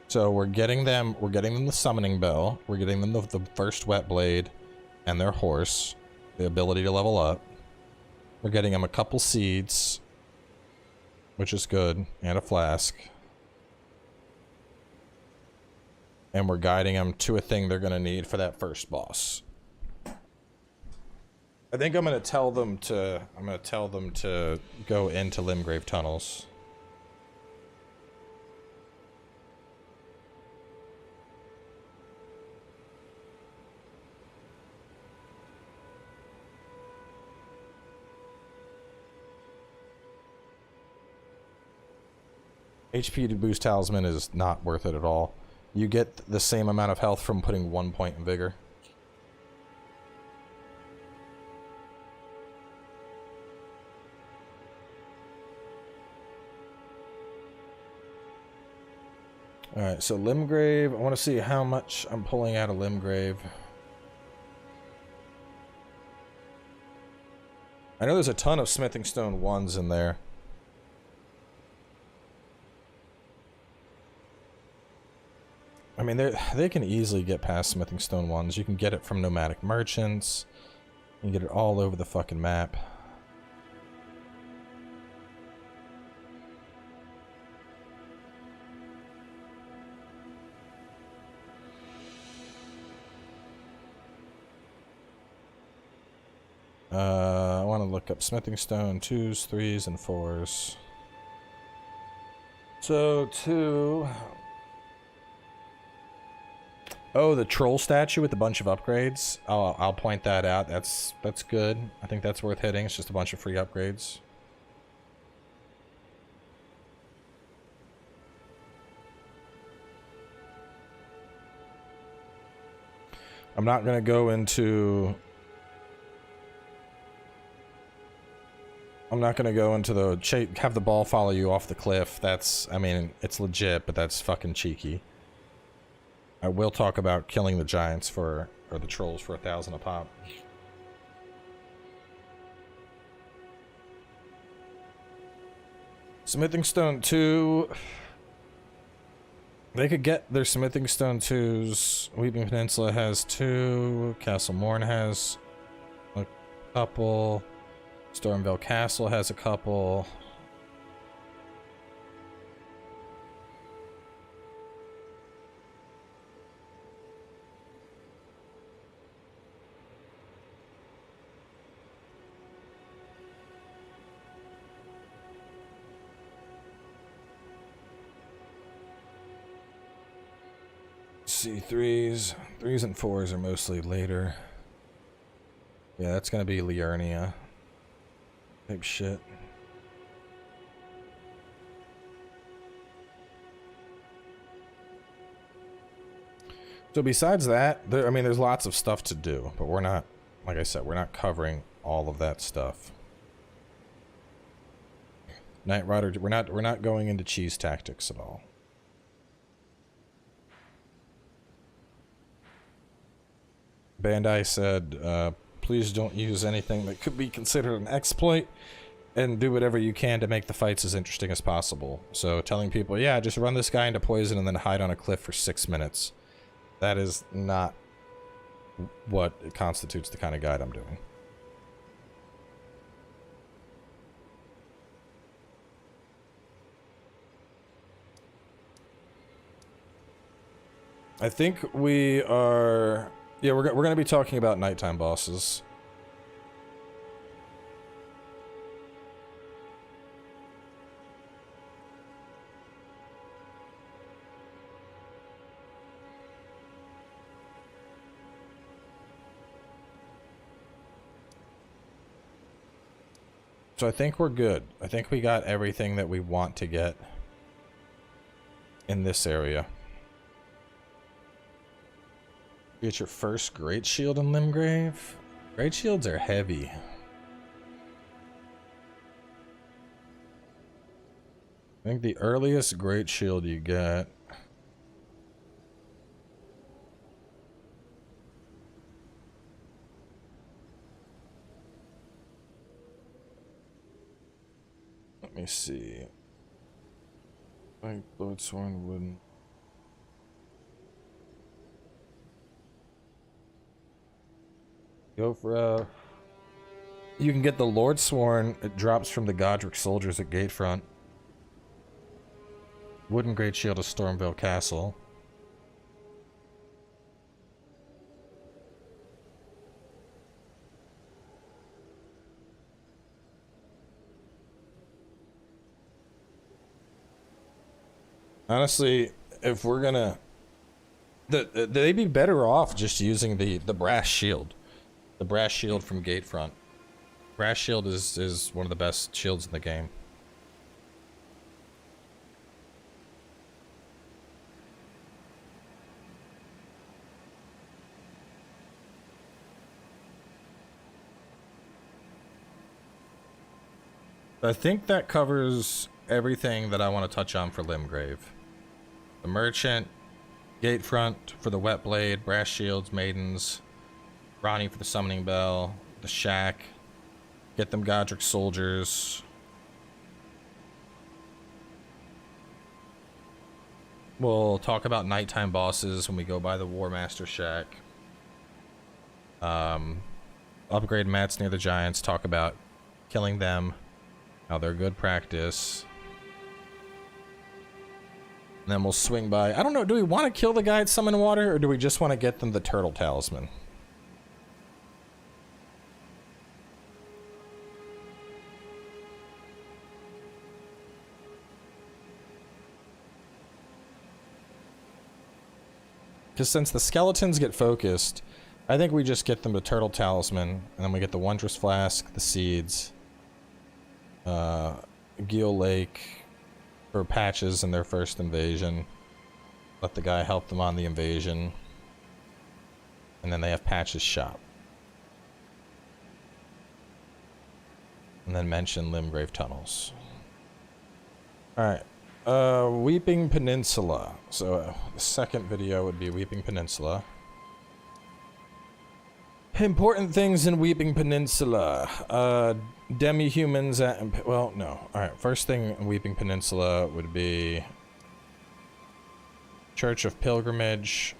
So we're getting them the Summoning Bell. We're getting them the first Wet Blade and their horse, the ability to level up. We're getting them a couple seeds, which is good, and a flask. And we're guiding them to a thing they're going to need for that first boss. I think I'm going to tell them to go into Limgrave tunnels. HP to boost Talisman is not worth it at all. You get the same amount of health from putting 1 point in Vigor. Alright, so Limgrave, I want to see how much I'm pulling out of Limgrave. I know there's a ton of Smithing Stone 1s in there. I mean, they can easily get past Smithing Stone 1s. You can get it from Nomadic Merchants. You can get it all over the fucking map. I want to look up Smithing Stone 2s, 3s, and 4s. So, 2... Oh, the troll statue with a bunch of upgrades. I'll point that out. That's good. I think that's worth hitting. It's just a bunch of free upgrades. I'm not gonna go into... the have the ball follow you off the cliff. That's, I mean, it's legit, but that's fucking cheeky. I will talk about killing the giants or the trolls for 1,000 a pop. Smithing Stone 2. They could get their Smithing Stone 2s. Weeping Peninsula has 2. Castle Morn has a couple. Stormville Castle has a couple. see, threes and fours are mostly later. Yeah, that's gonna be Liurnia type shit. So besides that, I mean, there's lots of stuff to do, but we're not, like I said, we're not covering all of that stuff. Knight Rider, we're not going into cheese tactics at all. Bandai said, please don't use anything that could be considered an exploit, and do whatever you can to make the fights as interesting as possible. So telling people, yeah, just run this guy into poison and then hide on a cliff for 6 minutes. That is not what constitutes the kind of guide I'm doing. I think we are... Yeah, we're going to be talking about nighttime bosses. So I think we're good. I think we got everything that we want to get in this area. Get your first Great Shield in Limgrave. Great Shields are heavy. I think the earliest Great Shield you get... Let me see. Like Lordsworn wouldn't... Go for you can get the Lordsworn. It drops from the Godric soldiers at Gatefront. Wooden Great Shield of Stormvale Castle. Honestly, if we're gonna... they'd be better off just using the brass shield. The brass shield from Gatefront. Brass shield is one of the best shields in the game. I think that covers everything that I want to touch on for Limgrave. The Merchant, Gatefront for the Wet Blade, Brass Shields, Maidens, Ronnie for the Summoning Bell, the Shack, get them Godric soldiers. We'll talk about nighttime bosses when we go by the War Master Shack. Upgrade mats near the Giants, talk about killing them, how they're good practice. And then we'll swing by. I don't know, do we want to kill the guy at Summon Water, or do we just want to get them the Turtle Talisman? Because since the skeletons get focused, I think we just get them the Turtle Talisman, and then we get the Wondrous Flask, the Seeds, Geel Lake for patches in their first invasion. Let the guy help them on the invasion. And then they have Patch's shop. And then mention Limgrave Tunnels. Alright. Weeping Peninsula. So the second video would be Weeping Peninsula. Important things in Weeping Peninsula. Demi-humans at... Well, no. Alright, first thing in Weeping Peninsula would be... Church of Pilgrimage.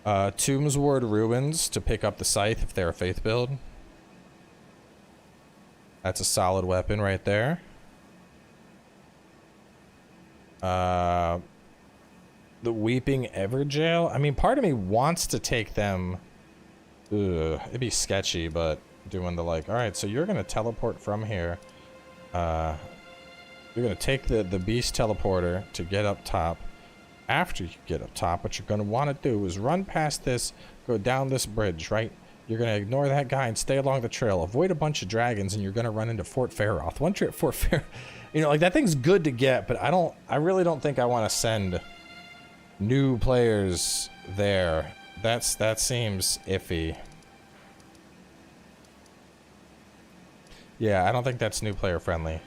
Tombsward Ruins to pick up the Scythe if they're a Faith build. That's a solid weapon right there. The Weeping Everjail. I mean, part of me wants to take them. Ugh, it'd be sketchy, but doing the like, alright, so you're gonna teleport from here. You're going to take the beast teleporter to get up top. After you get up top, what you're going to want to do is run past this, go down this bridge, right? You're going to ignore that guy and stay along the trail. Avoid a bunch of dragons, and you're going to run into Fort Faroth. Once you're at Fort Faroth, you know, like, that thing's good to get, but I really don't think I want to send new players there. That seems iffy. Yeah, I don't think that's new player friendly.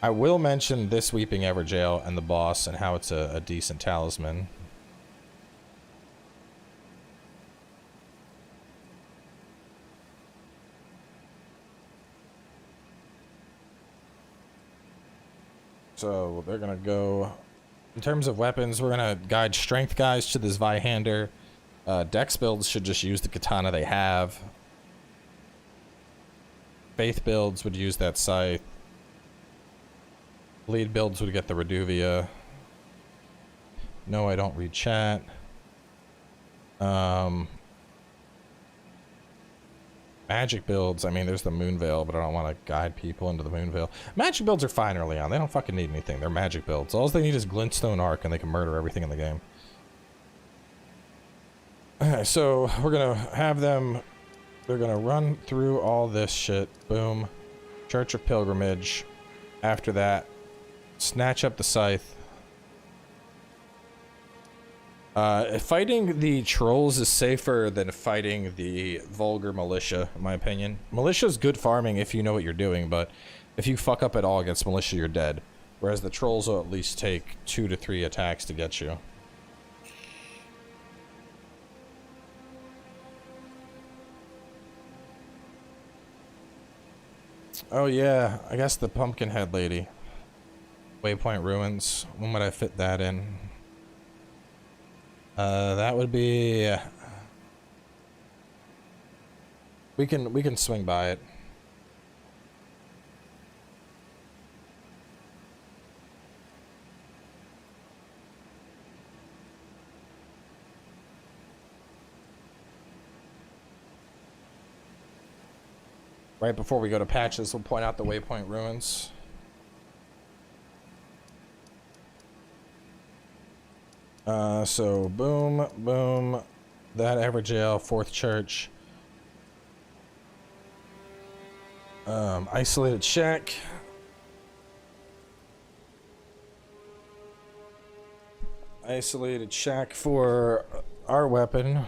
I will mention this Weeping Everjail and the boss and how it's a decent talisman. So they're gonna go, in terms of weapons, we're gonna guide strength guys to this Vihander. Dex builds should just use the katana they have. Faith builds would use that scythe. Bleed builds would get the Reduvia. No, I don't read chat. Magic builds, I mean, there's the Moonveil, but I don't want to guide people into the Moonveil. Magic builds are fine early on. They don't fucking need anything. They're magic builds. All they need is Glintstone Arc, and they can murder everything in the game. Okay, so we're gonna have them... They're gonna run through all this shit. Boom. Church of Pilgrimage. After that, snatch up the scythe. Fighting the trolls is safer than fighting the vulgar militia, in my opinion. Militia's good farming if you know what you're doing, but if you fuck up at all against militia, you're dead. Whereas the trolls will at least take 2 to 3 attacks to get you. Oh yeah, I guess the Pumpkinhead lady. Waypoint Ruins. When would I fit that in? That would be... We can swing by it. Right before we go to patches, we'll point out the Waypoint Ruins. So boom, boom, that Everjail, 4th Church. Isolated Shack. Isolated Shack for our weapon.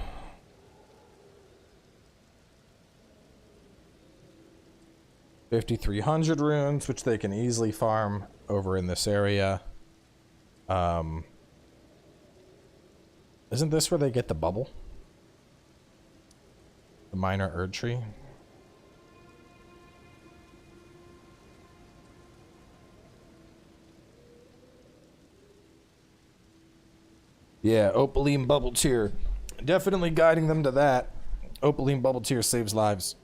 $5,300 runes, which they can easily farm over in this area. Isn't this where they get the bubble? The minor Erd Tree? Yeah, Opaline Bubble Tier. Definitely guiding them to that. Opaline Bubble Tier saves lives.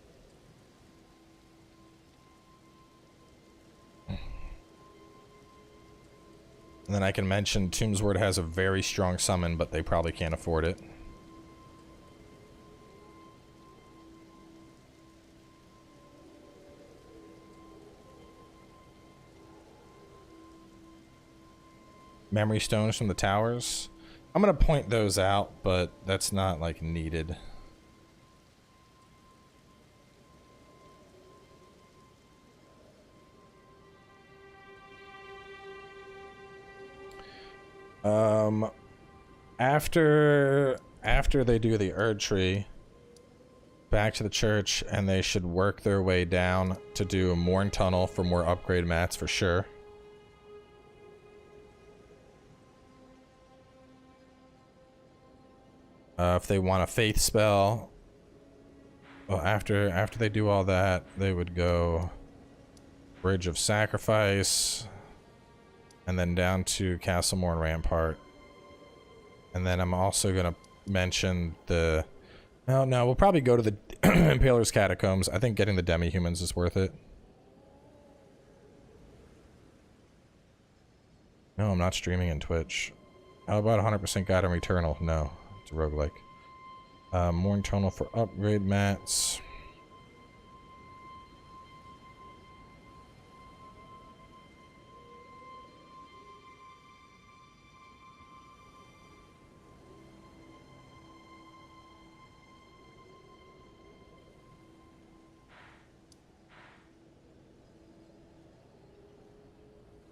And then I can mention Tombsword has a very strong summon, but they probably can't afford it. Memory Stones from the towers. I'm gonna point those out, but that's not, like, needed. After they do the Erd Tree, back to the church, and they should work their way down to do a Morn Tunnel for more upgrade mats for sure. If they want a faith spell, well, after they do all that, they would go Bridge of Sacrifice, and then down to Castlemore and Rampart. And then I'm also gonna mention the... Oh no, we'll probably go to the Impaler's Catacombs. I think getting the demi-humans is worth it. No, I'm not streaming in Twitch. How about 100% Guide on Returnal? No, it's a roguelike. Morn Tunnel for upgrade mats.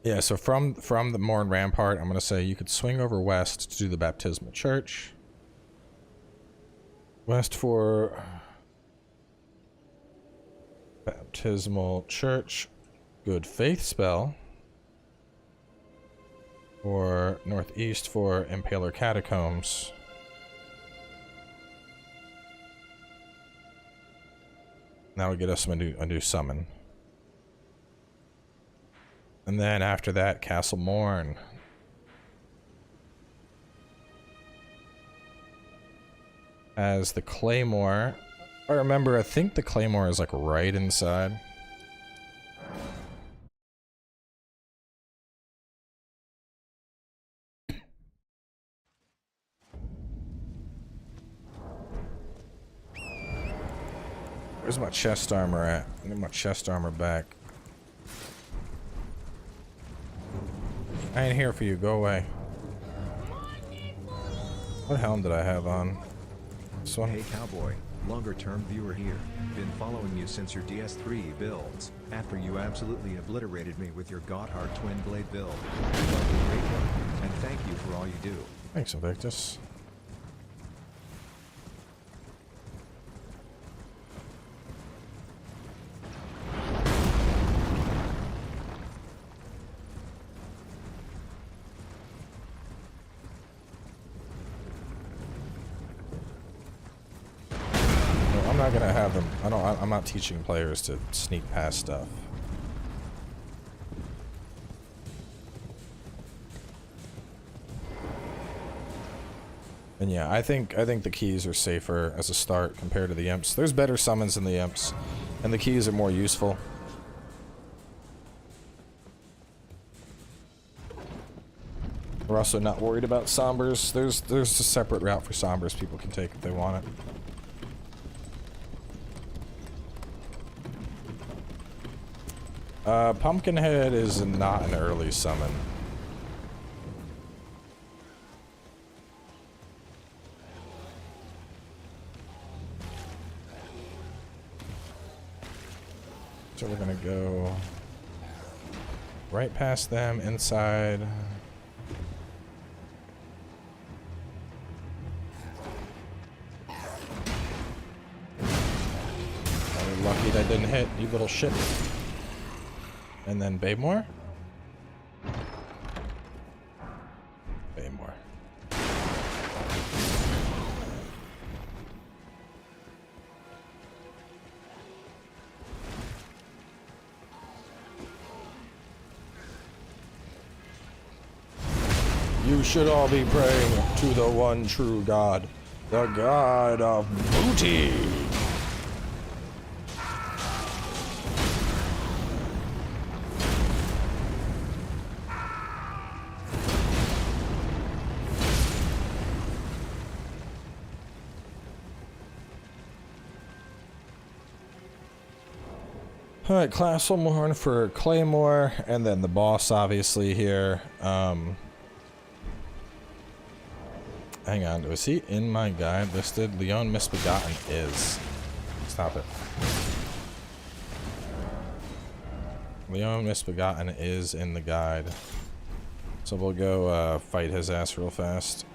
Yeah, so from the Morn Rampart, I'm going to say you could swing over west to do the Baptismal Church. West for Baptismal Church. Good Faith spell. Or northeast for Impaler Catacombs. That would get us a new summon. And then after that, Castle Morn. As the Claymore. I remember, I think the Claymore is like right inside. Where's my chest armor at? I need my chest armor back. I ain't here for you. Go away. What helm did I have on? This one? Hey Cowboy, longer-term viewer here. Been following you since your DS3 builds, after you absolutely obliterated me with your Gotthard Twin Blade build. Keep up the great work, and thank you for all you do. Thanks, Invictus. I'm not gonna have them. I'm not teaching players to sneak past stuff. And yeah, I think the keys are safer as a start compared to the imps. There's better summons in the imps, and the keys are more useful. We're also not worried about sombers. There's a separate route for sombers people can take if they want it. Pumpkinhead is not an early summon. So we're gonna go right past them, inside. Oh, lucky that didn't hit, you little shit. And then Baymore? Baymore. You should all be praying to the one true God, the God of booty. Alright, Castle Morn for Claymore, and then the boss obviously here. Hang on, was he in my guide listed? Leon Misbegotten is. Stop it. Leon Misbegotten is in the guide. So we'll go fight his ass real fast.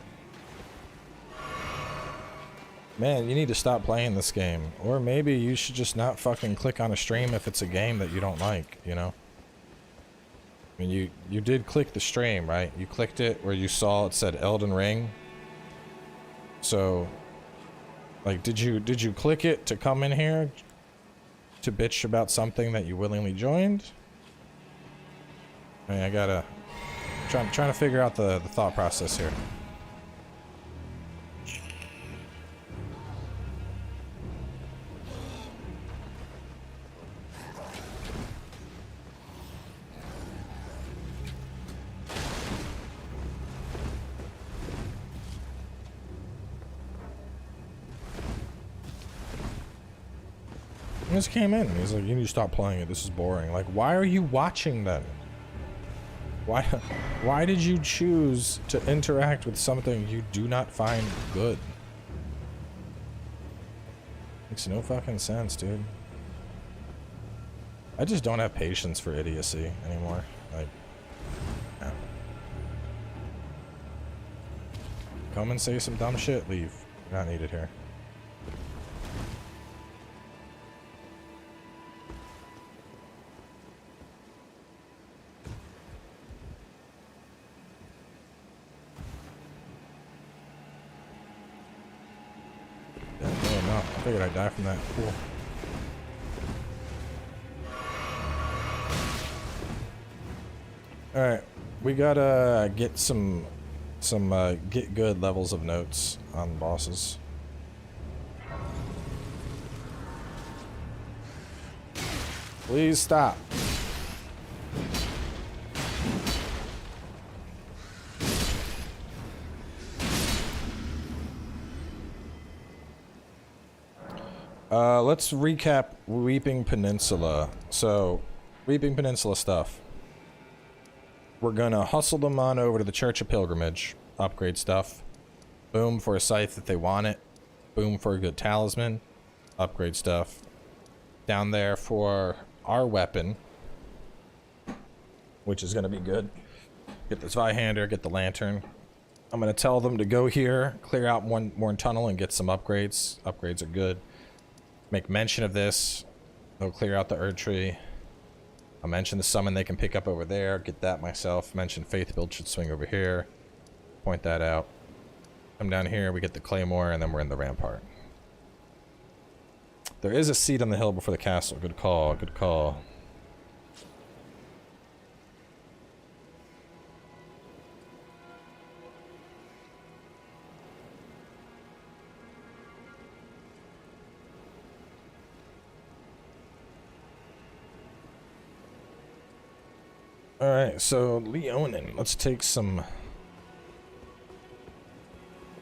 Man, you need to stop playing this game. Or maybe you should just not fucking click on a stream if it's a game that you don't like, you know? I mean, you did click the stream, right? You clicked it where you saw it said Elden Ring. So, like, did you click it to come in here to bitch about something that you willingly joined? I mean, I gotta... trying to figure out the thought process here. He just came in and he's like, you need to stop playing it, this is boring. Like, why are you watching then? Why did you choose to interact with something you do not find good? Makes no fucking sense, dude. I just don't have patience for idiocy anymore. Like, Come and say some dumb shit, leave. You're not needed here. Yeah, no, no. I figured I'd die from that. Cool. Alright, we gotta get some get good levels of notes on bosses. Please stop. Let's recap Weeping Peninsula. So, Weeping Peninsula stuff. We're gonna hustle them on over to the Church of Pilgrimage, upgrade stuff. Boom for a scythe if they want it. Boom for a good talisman, upgrade stuff. Down there for our weapon, which is gonna be good. Get the Zweihander, get the lantern. I'm gonna tell them to go here, clear out one more tunnel and get some upgrades. Upgrades are good. Make mention of this. They'll clear out the Erd Tree. I'll mention the summon they can pick up over there. Get that myself. Mention Faith Build should swing over here. Point that out. Come down here, we get the Claymore, and then we're in the Rampart. There is a seat on the hill before the castle. Good call, good call. Alright, so Leonin, let's take some...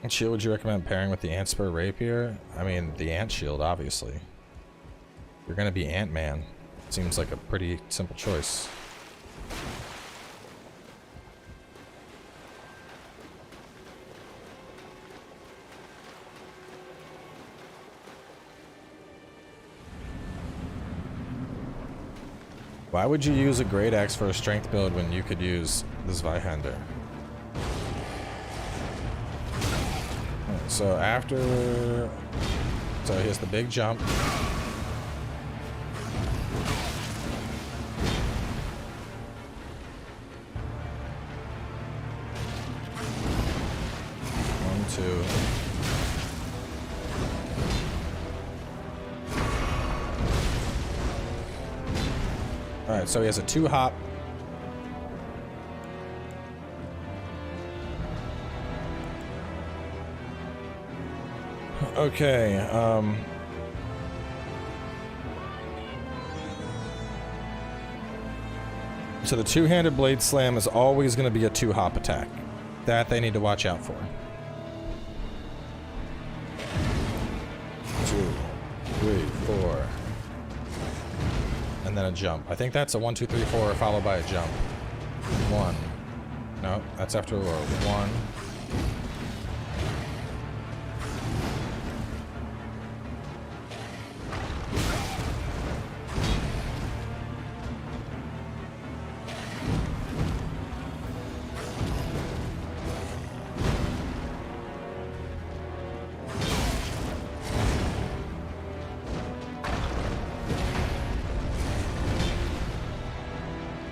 What shield would you recommend pairing with the Ant Spur Rapier? I mean, the Ant Shield, obviously. You're gonna be Ant-Man. Seems like a pretty simple choice. Why would you use a Great Axe for a strength build when you could use the Zweihander? So after... So he has the big jump. One, two... Alright, so he has a 2-hop. Okay, so the two-handed blade slam is always going to be a 2-hop attack. That they need to watch out for. 2, 3, 4. And then a jump. I think that's a 1, 2, 3, 4 followed by a jump. 1. No, that's after a roll. 1.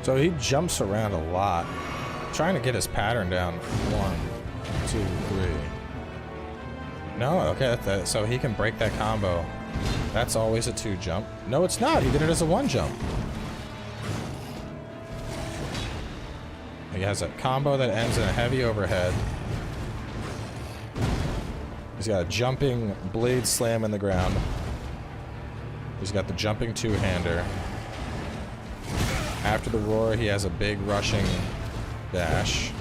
So he jumps around a lot. Trying to get his pattern down. 1, 2, 3. No, okay, so he can break that combo. That's always a 2 jump. No, it's not. He did it as a 1 jump. He has a combo that ends in a heavy overhead. He's got a jumping blade slam in the ground. He's got the jumping 2-hander. After the roar, he has a big rushing dash.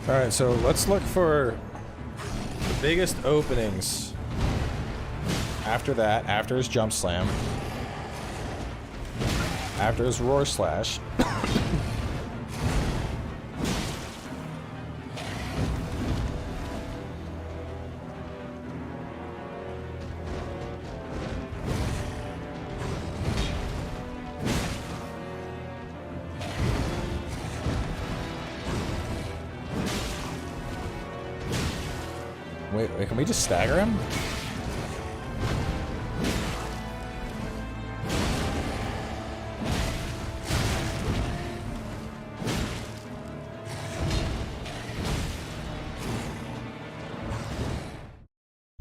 Alright, so let's look for the biggest openings after that, after his jump slam, after his roar slash. Wait, can we just stagger him?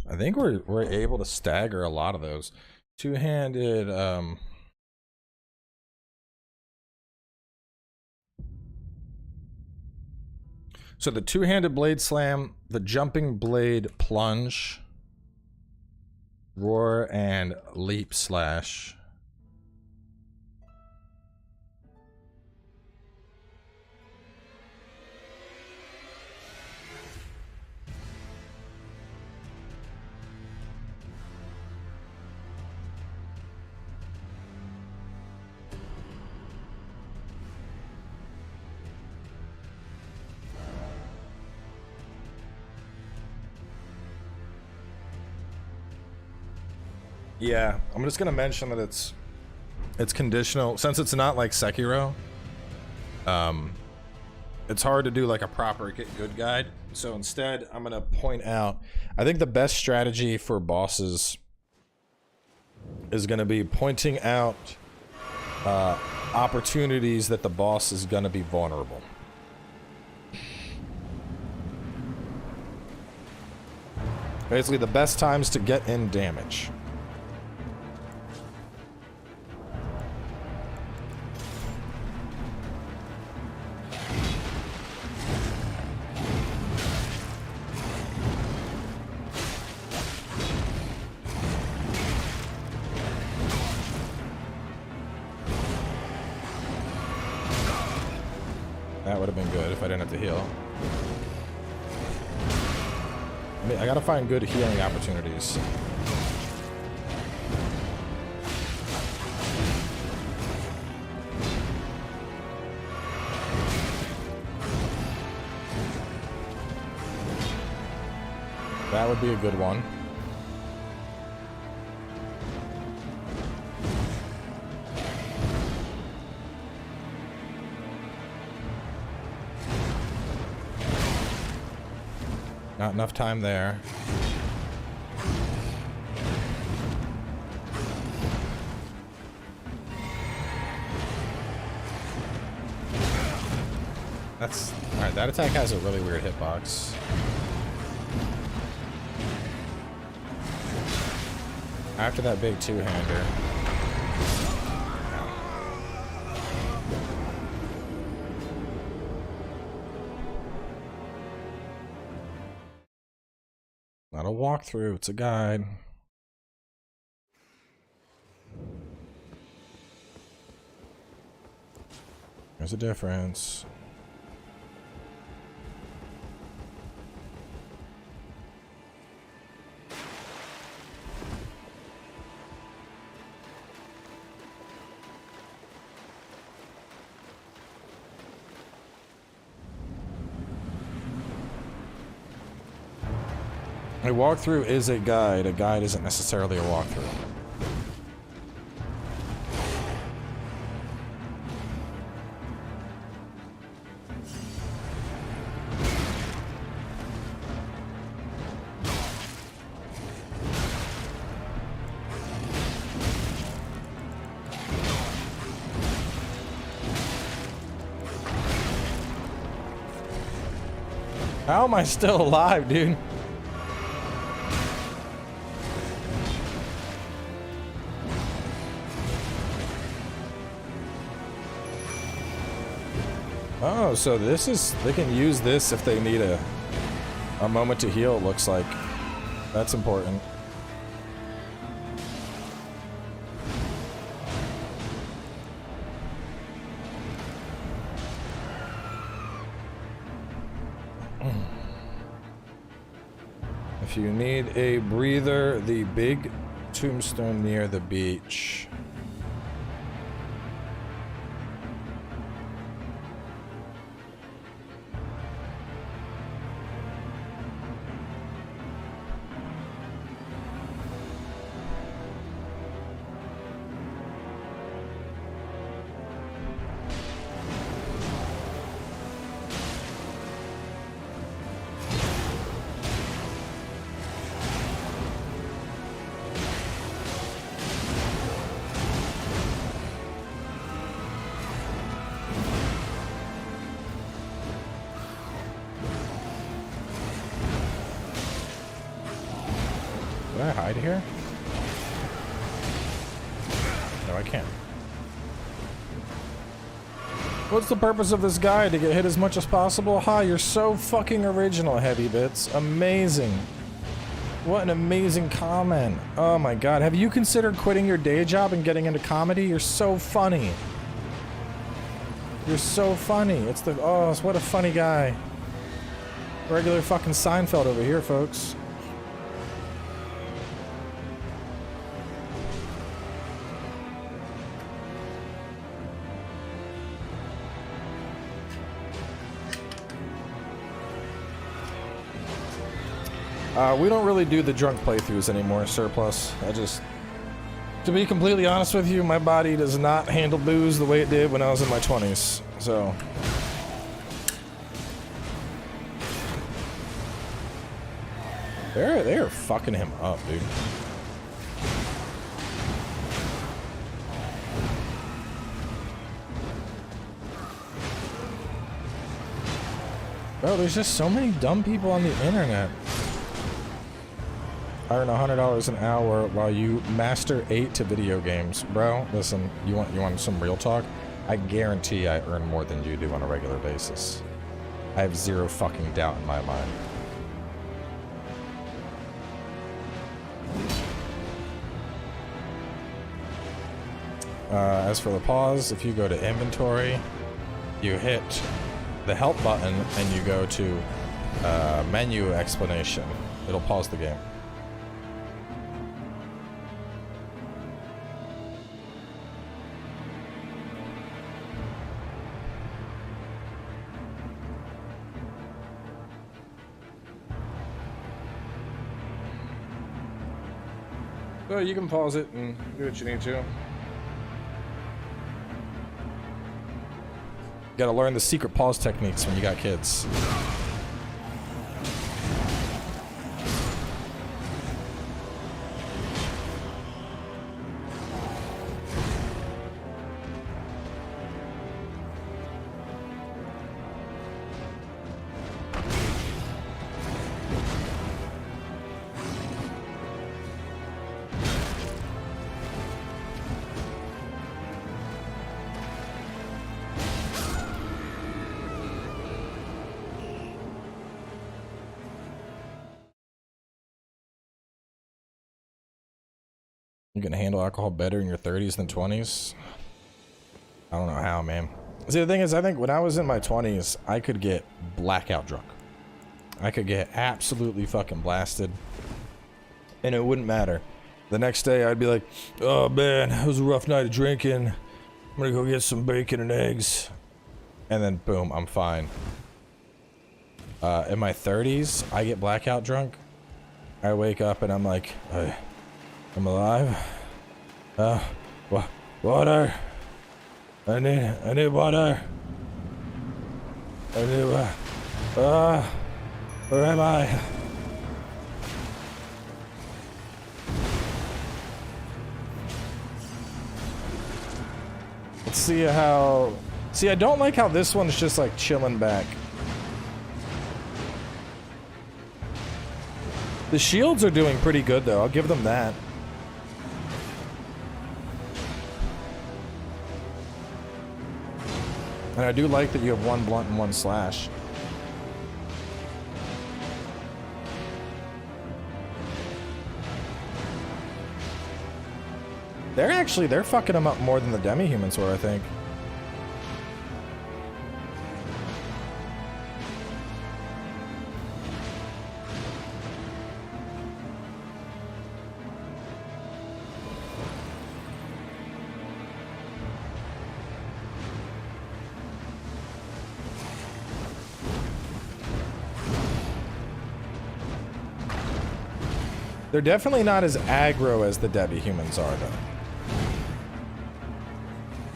I think we're able to stagger a lot of those. Two-handed, so the two-handed blade slam, the jumping blade plunge, roar, and leap slash. Yeah, I'm just gonna mention that it's conditional since it's not like Sekiro. It's hard to do like a proper get good guide. So instead, I'm gonna point out. I think the best strategy for bosses is gonna be pointing out opportunities that the boss is gonna be vulnerable. Basically, the best times to get in damage. That would have been good if I didn't have to heal. I mean, I gotta find good healing opportunities. That would be a good one. Not enough time there. That's alright. That attack has a really weird hitbox. After that big two-hander. Not a walkthrough, it's a guide. There's a difference. A walkthrough is a guide. A guide isn't necessarily a walkthrough. How am I still alive, dude? Oh, so this is, they can use this if they need a moment to heal, it looks like. That's important. If you need a breather, the big tombstone near the beach. Can I hide here? No, I can't. What's the purpose of this guy? To get hit as much as possible? Ha, you're so fucking original, Heavy Bits. Amazing. What an amazing comment. Oh my god. Have you considered quitting your day job and getting into comedy? You're so funny. You're so funny. It's the... Oh, what a funny guy. Regular fucking Seinfeld over here, folks. We don't really do the drunk playthroughs anymore, Surplus. To be completely honest with you, my body does not handle booze the way it did when I was in my 20s, so... They're fucking him up, dude. Bro, there's just so many dumb people on the internet. I earn $100 an hour while you master 8 to video games. Bro, listen, you want some real talk? I guarantee I earn more than you do on a regular basis. I have zero fucking doubt in my mind. As for the pause, if you go to inventory, you hit the help button and you go to menu explanation. It'll pause the game. So you can pause it and do what you need to. Gotta learn the secret pause techniques when you got kids. You can handle alcohol better in your 30s than 20s? I don't know how, man. See, the thing is, I think when I was in my 20s, I could get blackout drunk. I could get absolutely fucking blasted. And it wouldn't matter. The next day, I'd be like, oh man, it was a rough night of drinking. I'm gonna go get some bacon and eggs. And then, boom, I'm fine. In my 30s, I get blackout drunk. I wake up and I'm like, I'm alive. Water. I need water. I need where am I? Let's see how... See, I don't like how this one's just like chilling back. The shields are doing pretty good though, I'll give them that. And I do like that you have one blunt and one slash. They're fucking them up more than the demi-humans were, I think. They're definitely not as aggro as the demi-humans are, though.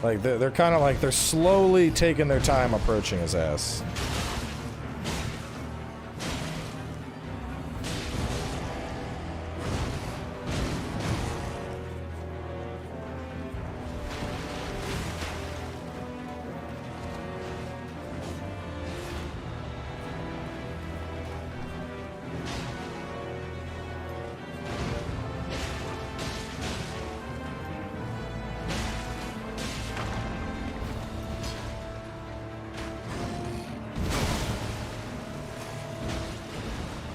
Like, they're kind of like, they're slowly taking their time approaching his ass.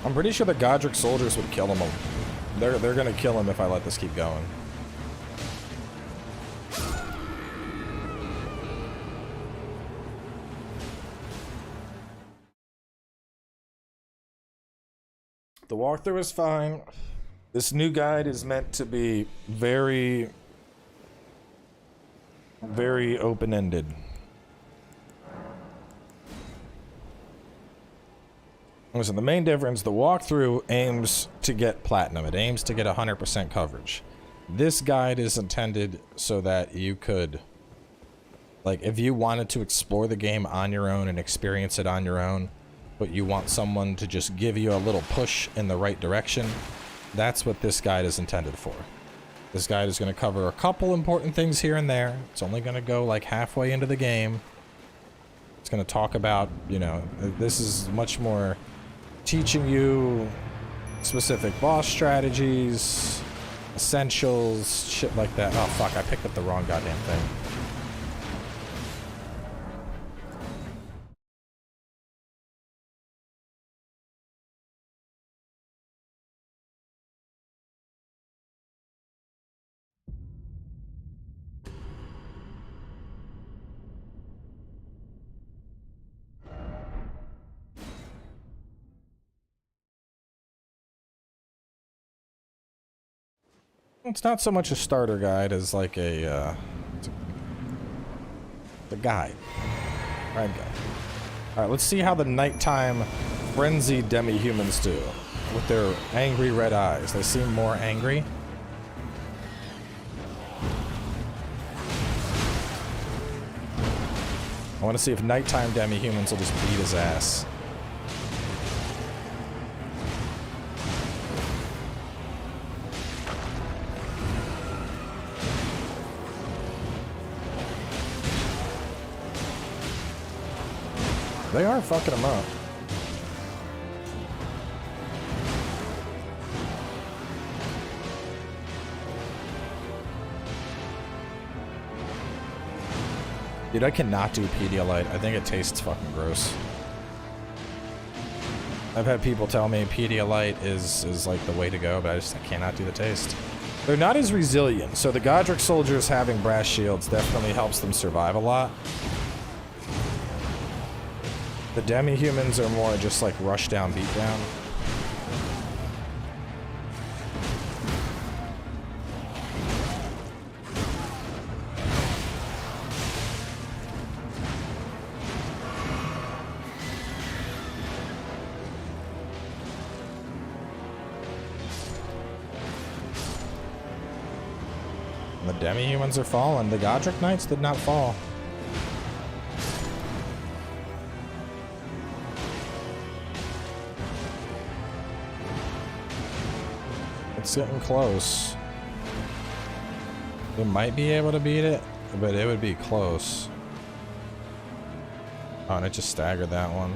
I'm pretty sure the Godric soldiers would kill him. They're gonna kill him if I let this keep going. The walkthrough is fine. This new guide is meant to be very, very open-ended. Listen, the main difference, the walkthrough aims to get platinum. It aims to get 100% coverage. This guide is intended so that you could, like, if you wanted to explore the game on your own and experience it on your own, but you want someone to just give you a little push in the right direction, that's what this guide is intended for. This guide is going to cover a couple important things here and there. It's only going to go like halfway into the game. It's going to talk about, you know, this is much more teaching you specific boss strategies, essentials, shit like that. Oh fuck, I picked up the wrong goddamn thing. It's not so much a starter guide as like the guide. Right guide. Alright, let's see how the nighttime frenzied demi-humans do with their angry red eyes. They seem more angry. I want to see if nighttime demi-humans will just beat his ass. They are fucking him up. Dude, I cannot do Pedialyte. I think it tastes fucking gross. I've had people tell me Pedialyte is like the way to go, but I cannot do the taste. They're not as resilient, so the Godric soldiers having brass shields definitely helps them survive a lot. The demi-humans are more just like rush down, beat down. The demi-humans are falling. The Godric Knights did not fall. It's getting close. We might be able to beat it, but it would be close. Oh, and it just staggered that one.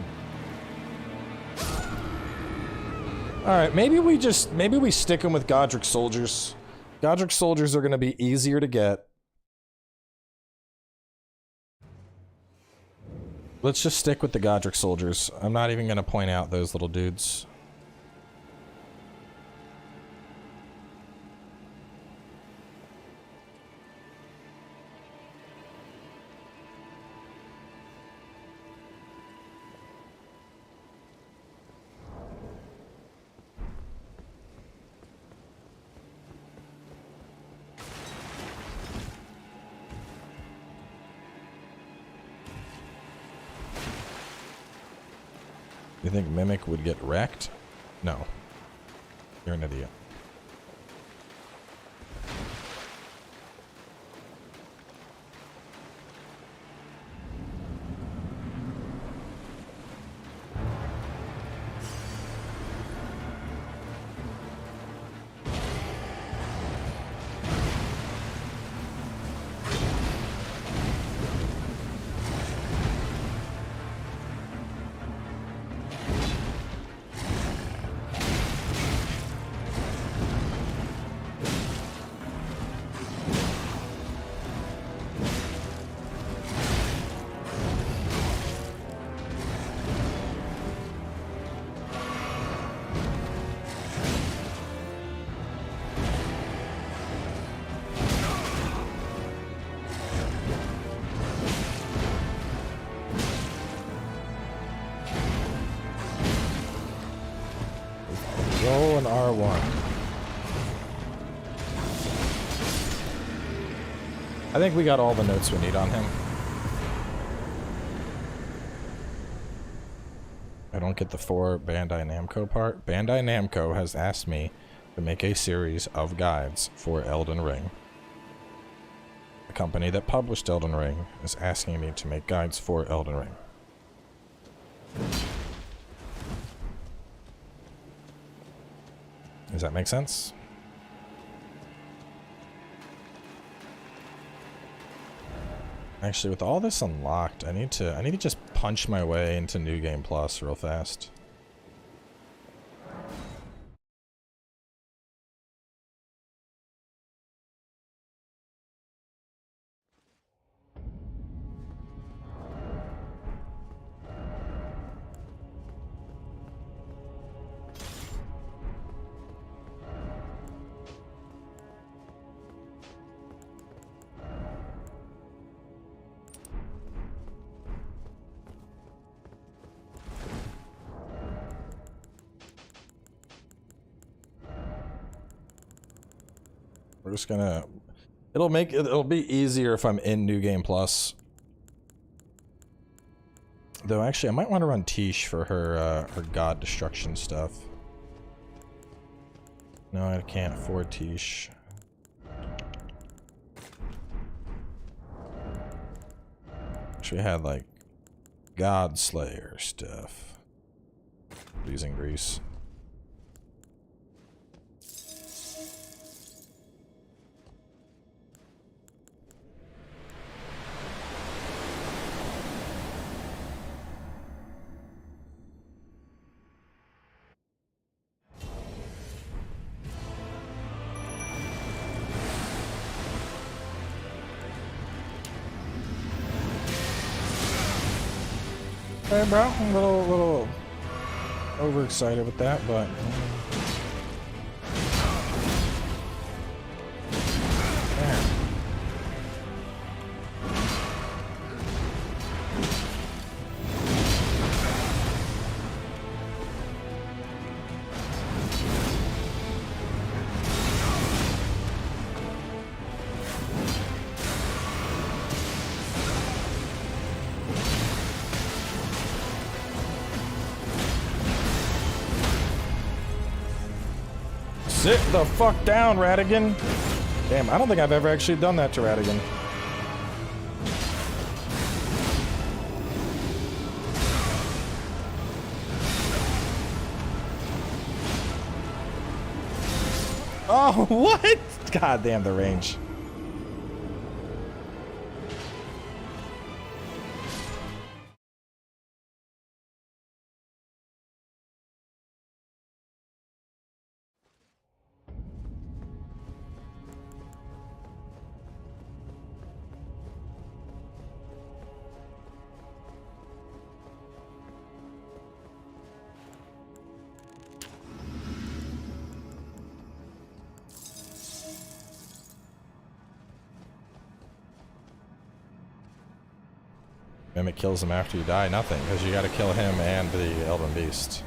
Alright, maybe we stick them with Godric soldiers. Godric soldiers are going to be easier to get. Let's just stick with the Godric soldiers. I'm not even going to point out those little dudes. You think Mimic would get wrecked? No. You're an idiot. and R1. I think we got all the notes we need on him. I don't get the 4 Bandai Namco part. Bandai Namco has asked me to make a series of guides for Elden Ring. The company that published Elden Ring is asking me to make guides for Elden Ring. Does that make sense? Actually, with all this unlocked, I need to just punch my way into New Game Plus real fast. We're just gonna... It'll be easier if I'm in New Game Plus. Though actually, I might want to run Tish for her God Destruction stuff. No, I can't afford Tish. Actually, I had like God Slayer stuff. Using Grease. Hey bro, I'm a little overexcited with that, but man. Sit the fuck down, Radigan. Damn, I don't think I've ever actually done that to Radigan. Oh, what? God damn the range. Mimic kills him after you die? Nothing, because you gotta kill him and the Elven Beast.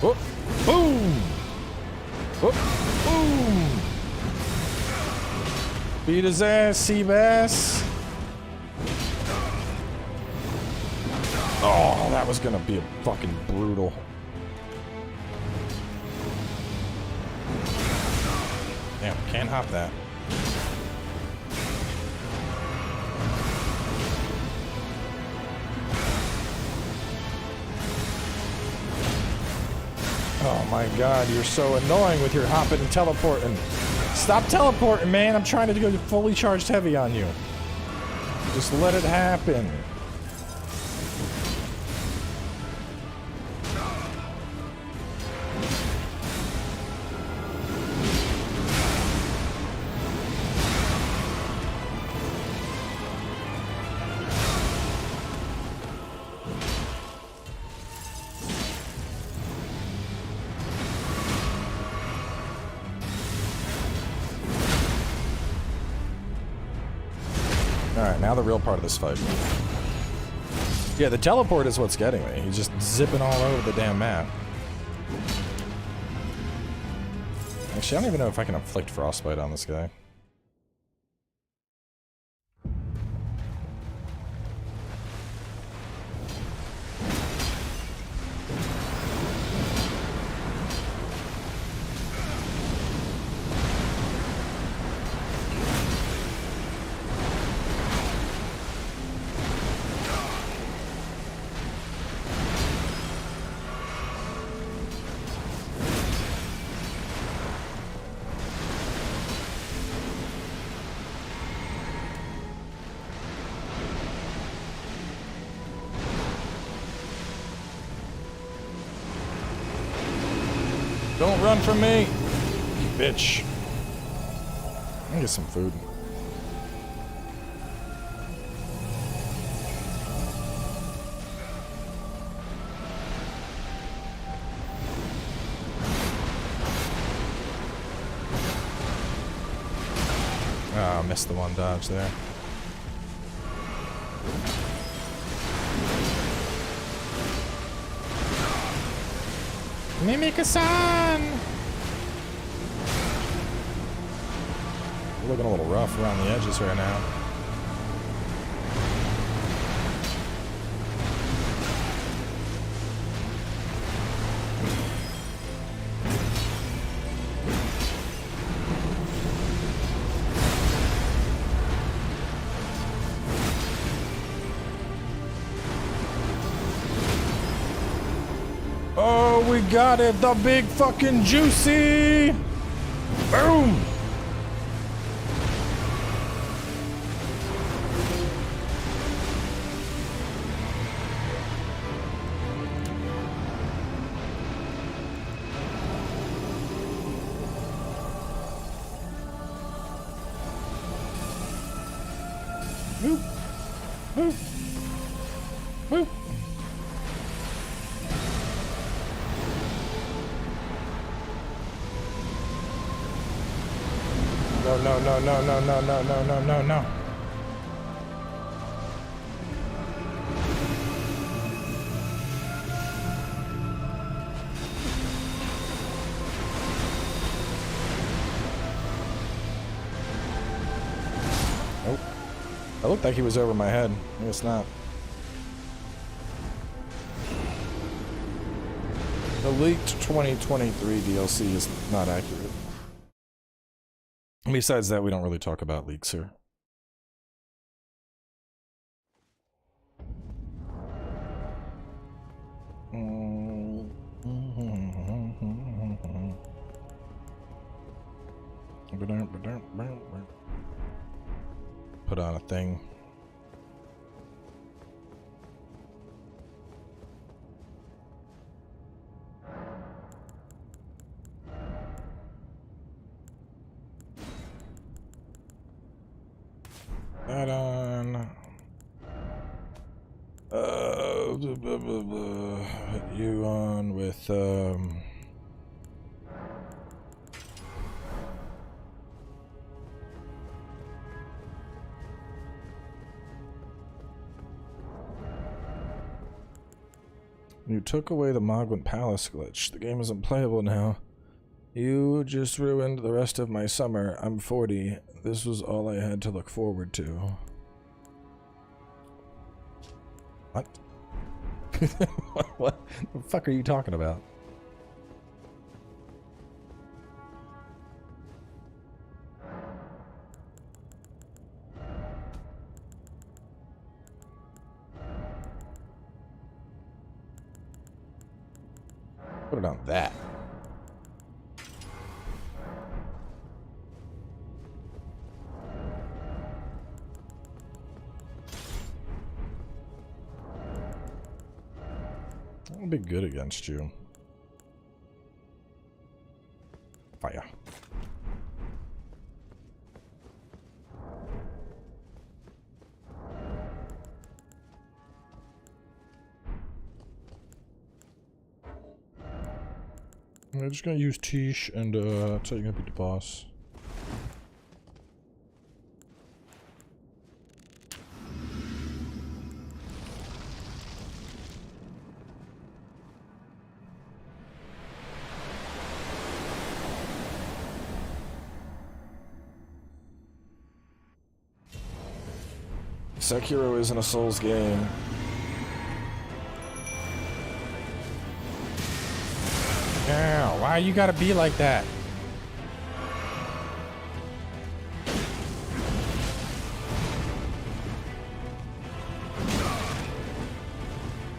Whoop! Boom! Whoop! Boom! Beat his ass, Seabass. Oh, that was gonna be a fucking brutal. Damn, can't hop that. Oh my god, you're so annoying with your hopping and teleporting. Stop teleporting, man. I'm trying to go fully charged heavy on you. Just let it happen. Alright, now the real part of this fight. Yeah, the teleport is what's getting me. He's just zipping all over the damn map. Actually, I don't even know if I can inflict frostbite on this guy. Don't run from me, you bitch. Let me get some food. Ah, oh, missed the one dodge there. Mimika-san! We're looking a little rough around the edges right now. Oh, we got it! The big fucking juicy! Boom! Woo! Woo! Woo! No, no, no, no, no, no, no, no, no, no, no. Nope. That looked like he was over my head. I guess not. The leaked 2023 DLC is not accurate. Besides that, we don't really talk about leaks here. Put on a thing. That on. You on with You took away the Mogwin Palace glitch. The game isn't playable now. You just ruined the rest of my summer. I'm 40. This was all I had to look forward to. What? What the fuck are you talking about? Put it on that. I'll be good against you. Fire. I'm just gonna use Tish and that's how you're gonna beat the boss. Sekiro isn't a Souls game. Ow, why you gotta be like that?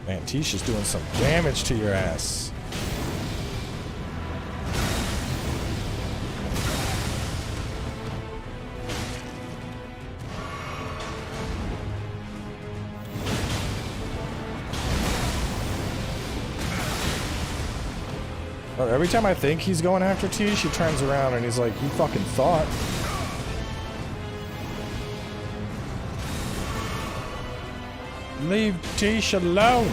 Man, Tisha's doing some damage to your ass. Oh, every time I think he's going after Tish, he turns around and he's like, you fucking thought. Leave Tish alone.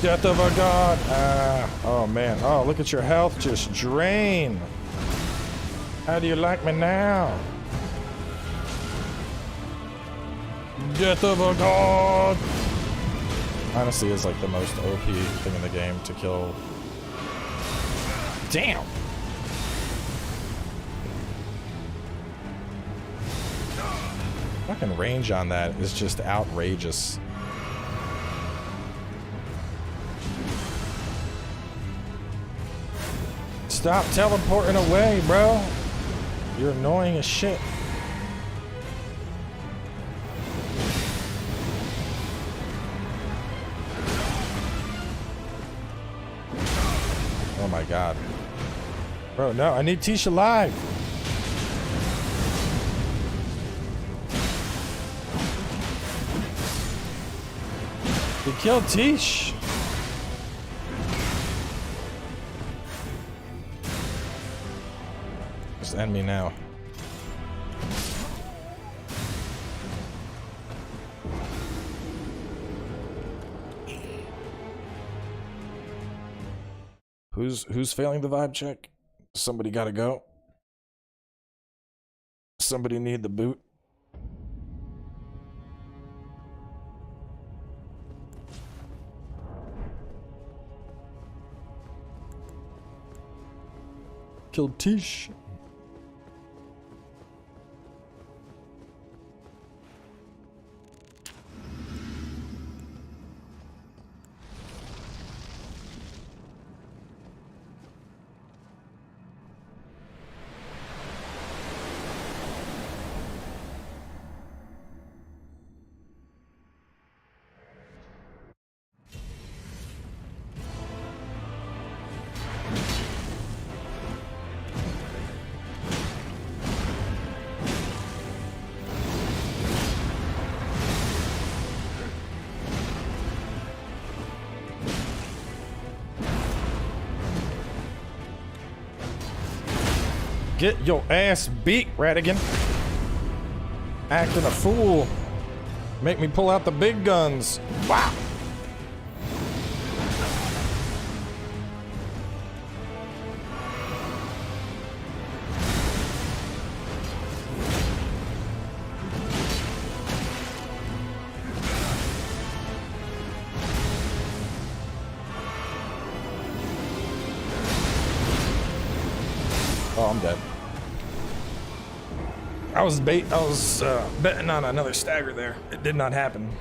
Death of a god. Oh man. Oh, look at your health just drain. How do you like me now? Death of a god. Honestly, is like the most OP thing in the game to kill. Damn. Fucking range on that is just outrageous. Stop teleporting away, bro. You're annoying as shit. Oh my god. Bro, no, I need Tish alive. He killed Tish. Just end me now. Who's failing the vibe check? Somebody gotta go. Somebody need the boot. Killed Tish. Get your ass beat, Radigan. Acting a fool. Make me pull out the big guns. Wow. Oh, I'm dead. I was betting on another stagger there. It did not happen.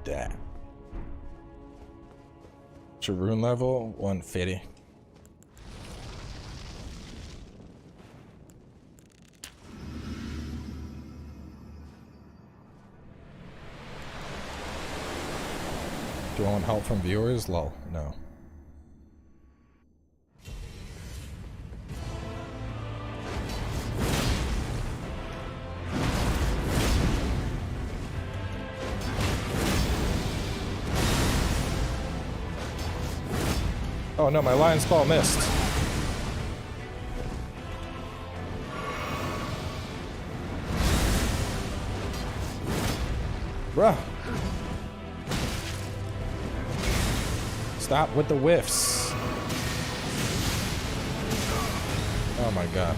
Damn. What's your rune level? 150. Do I want help from viewers? Lol, no. Oh no, my lion's claw missed. Bruh. Stop with the whiffs. Oh my god.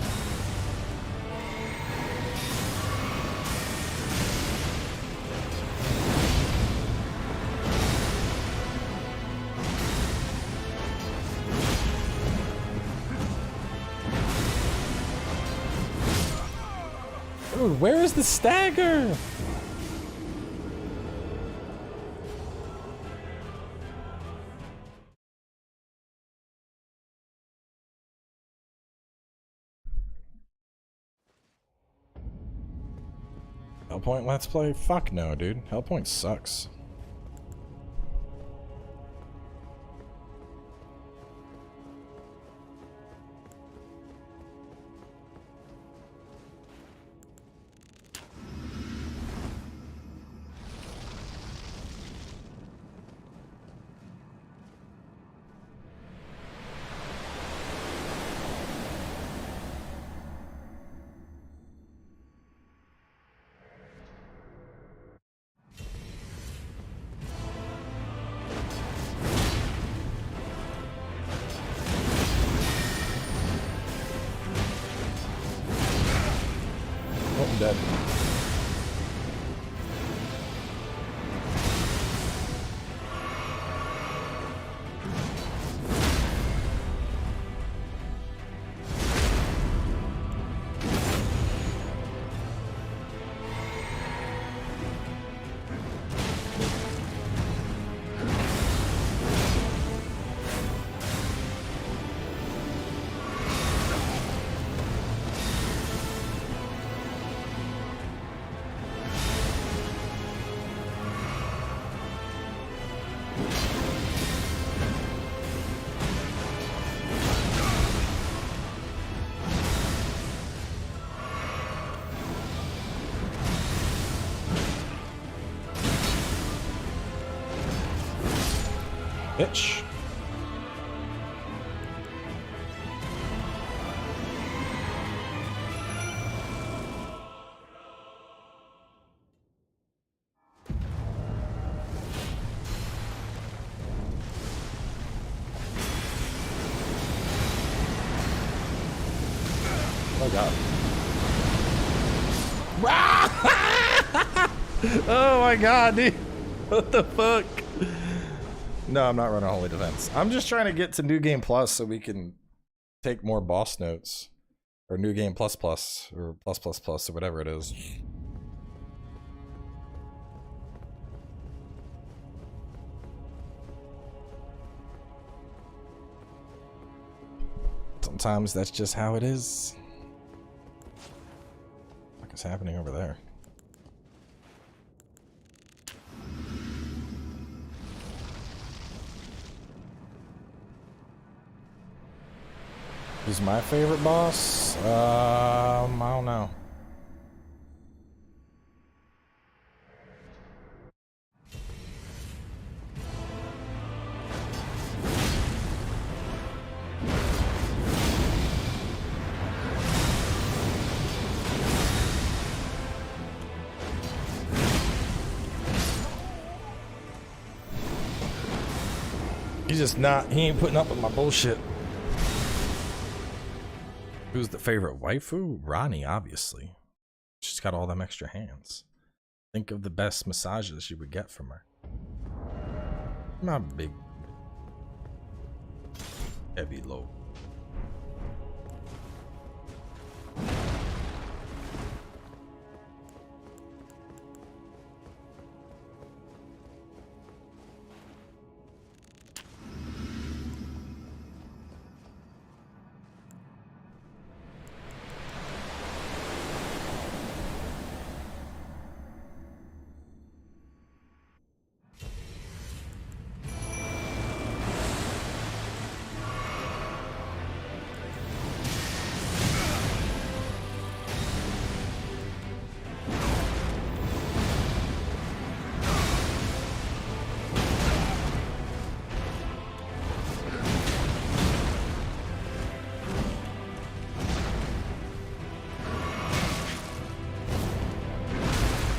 Dude, where is the stagger? Hellpoint Let's Play? Fuck no, dude. Hellpoint sucks. Oh, I'm dead. Bitch. Oh god. Oh my god, dude. What the fuck? No, I'm not running Holy Defense. I'm just trying to get to New Game Plus so we can take more boss notes. Or New Game Plus Plus, or Plus Plus Plus, or whatever it is. Sometimes that's just how it is. What is happening over there? Who's my favorite boss? I don't know. He's just not, he ain't putting up with my bullshit. Who's the favorite waifu? Ronnie, obviously. She's got all them extra hands. Think of the best massages you would get from her. Not big. Heavy low.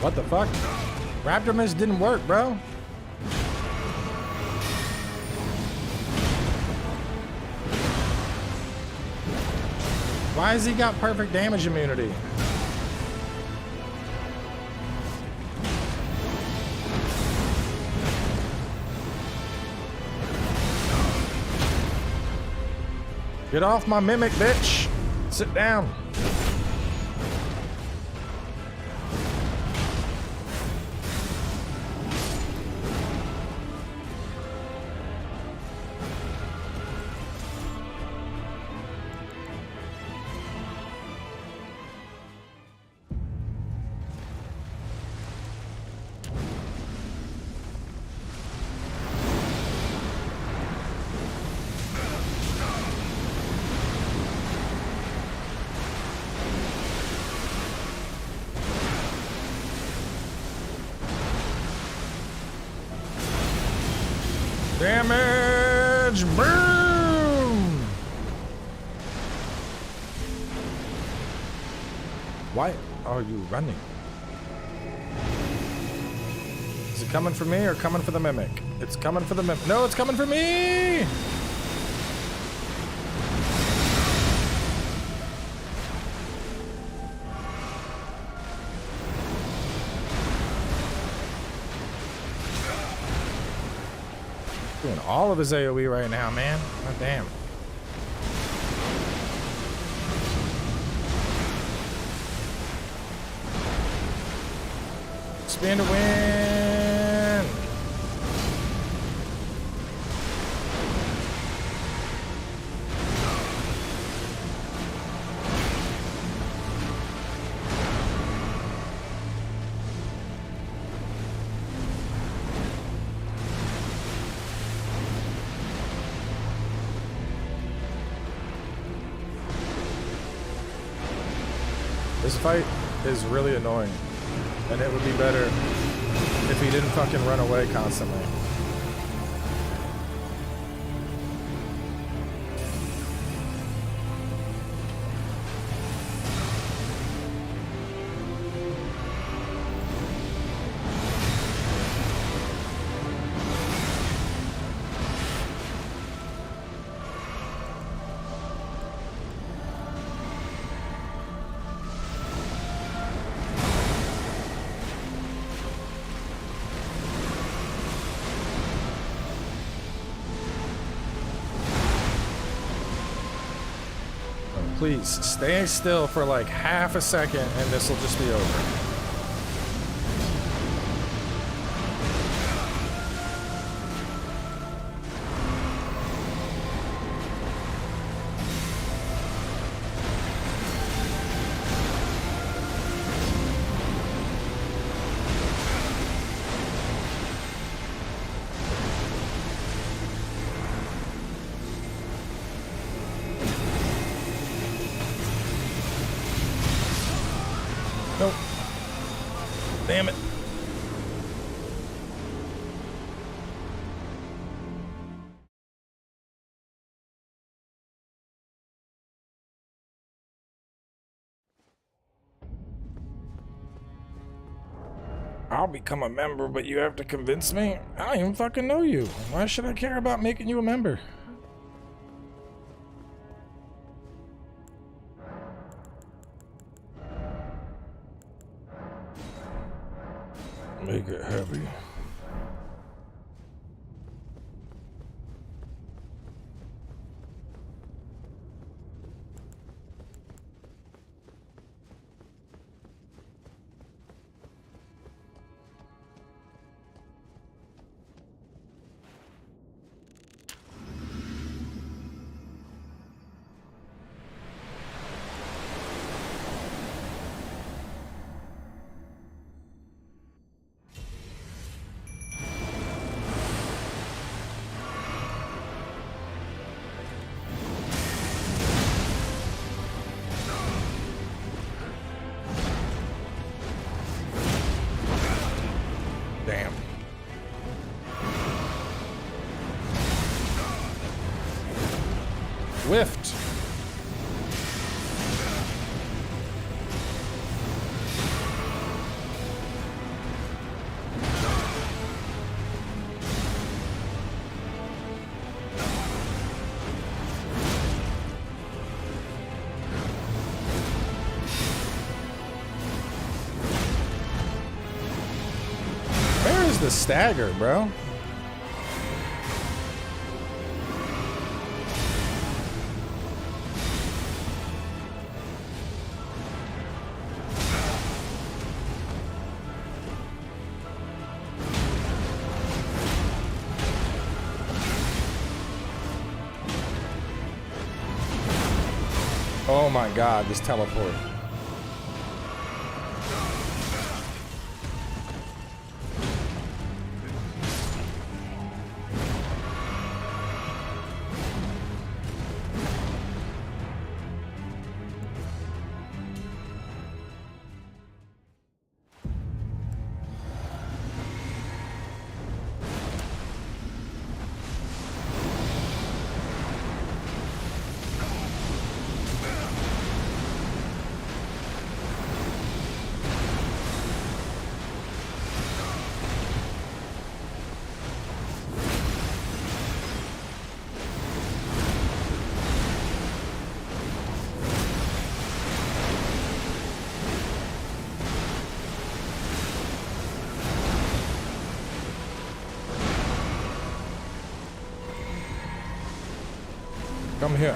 What the fuck? Raptor Mist didn't work, bro. Why has he got perfect damage immunity? Get off my mimic, bitch! Sit down. Damage! Boom! Why are you running? Is it coming for me or coming for the mimic? It's coming for the mimic. No, it's coming for me! Doing all of his AoE right now, man. God damn. Spin to win. This fight is really annoying, and it would be better if he didn't fucking run away constantly. Please, stay still for like half a second and this will just be over. Nope. Damn it. I'll become a member, but you have to convince me? I don't even fucking know you. Why should I care about making you a member? Make it heavy. Damn. Whiffed. the stagger, bro. Oh my god, this teleport. Come here.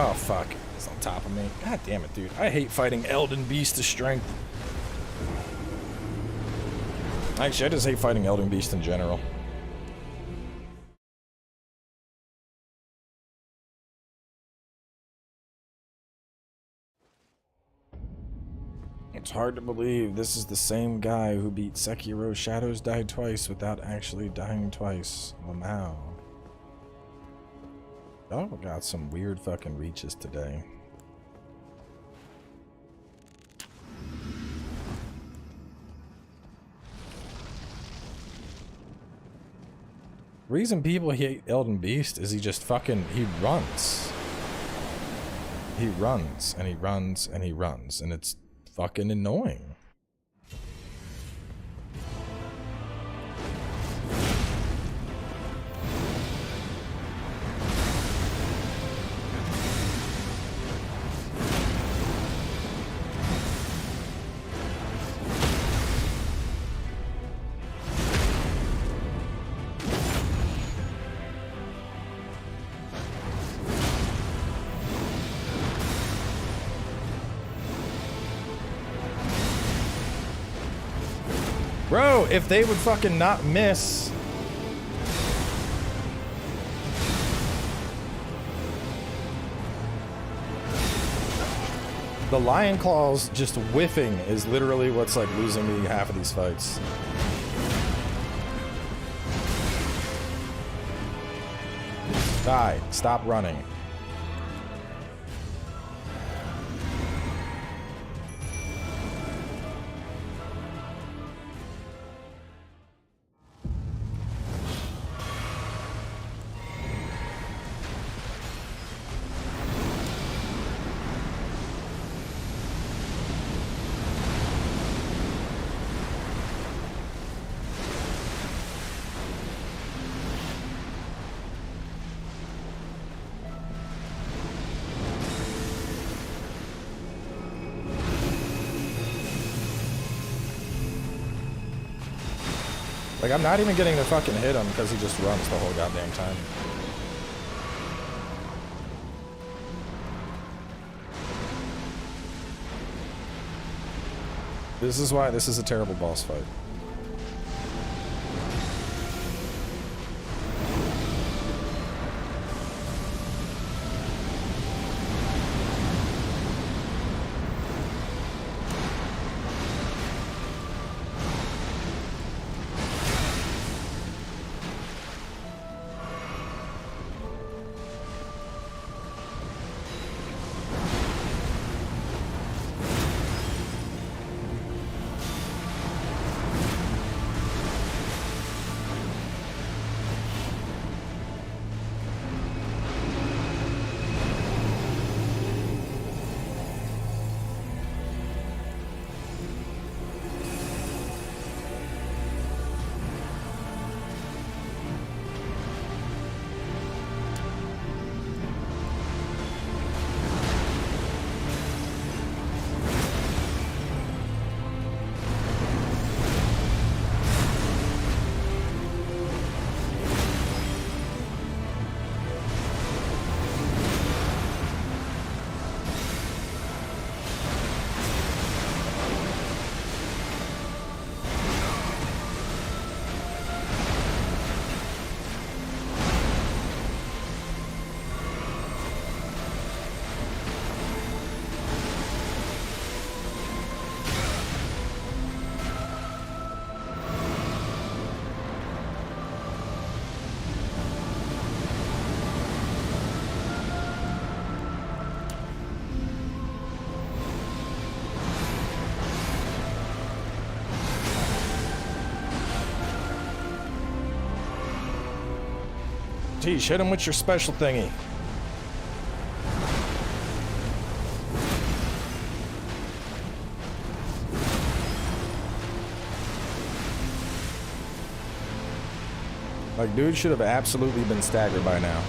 Oh, fuck. It's on top of me. God damn it, dude. I hate fighting Elden Beast to strength. Actually, I just hate fighting Elden Beast in general. It's hard to believe this is the same guy who beat Sekiro Shadows died twice without actually dying twice. Wow. Oh, got some weird fucking reaches today. Reason people hate Elden Beast is he just fucking, he runs. He runs, and he runs, and he runs, and it's fucking annoying. Bro, if they would fucking not miss. The lion claws just whiffing is literally what's like losing me half of these fights. Die. Stop running. Like, I'm not even getting to fucking hit him because he just runs the whole goddamn time. This is why this is a terrible boss fight. Geez, hit him with your special thingy. Like, dude should have absolutely been staggered by now.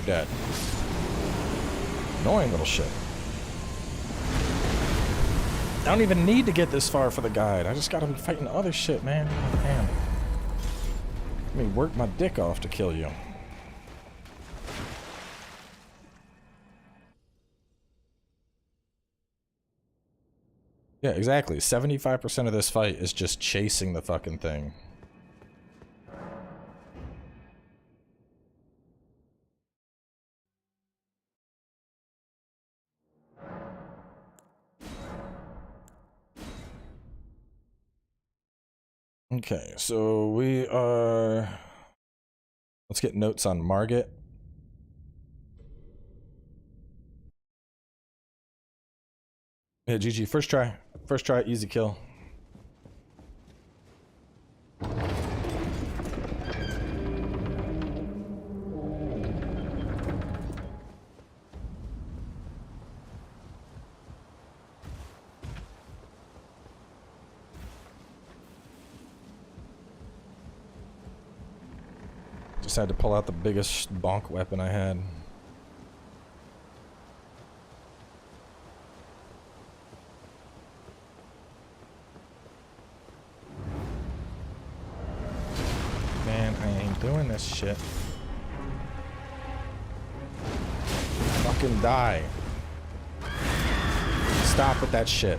Dead. Annoying little shit. I don't even need to get this far for the guide. I just gotta be fighting other shit, man. Damn. Let me work my dick off to kill you. Yeah, exactly. 75% of this fight is just chasing the fucking thing. Okay, so we are... Let's get notes on Margit. Yeah, GG. First try. First try, easy kill. Just had to pull out the biggest bonk weapon I had. Man, I ain't doing this shit. Fucking die. Stop with that shit.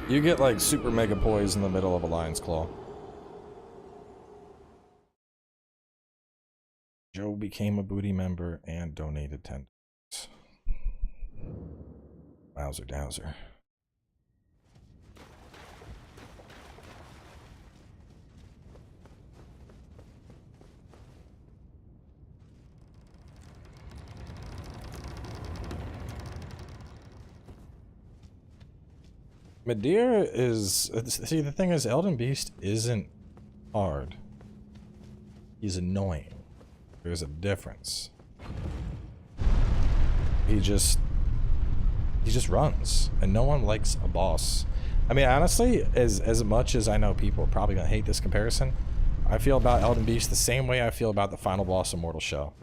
You get like super mega poise in the middle of a lion's claw. Joe became a booty member and donated $10. Wowzer dowser. Madeira is... See, the thing is, Elden Beast isn't hard. He's annoying. There's a difference. He just runs, and no one likes a boss. I mean, honestly, as much as I know people are probably gonna hate this comparison, I feel about Elden Beast the same way I feel about the final boss of Mortal Shell.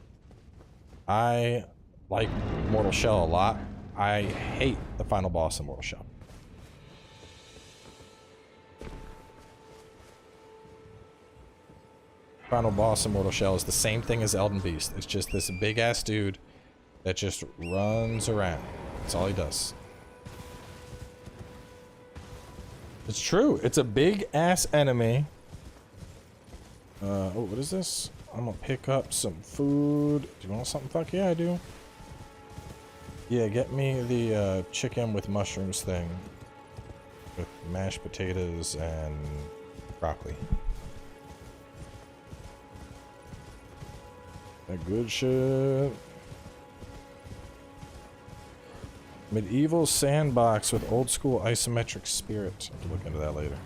I like Mortal Shell a lot. I hate the final boss of Mortal Shell. Final boss of Mortal Shell is the same thing as Elden Beast. It's just this big ass dude that just runs around. That's all he does. It's true. It's a big ass enemy. Oh, what is this? I'm gonna pick up some food. Do you want something? Fuck yeah, I do. Yeah, get me the chicken with mushrooms thing. With mashed potatoes and broccoli. That good shit. Medieval sandbox with old school isometric spirit. I'll have to look into that later.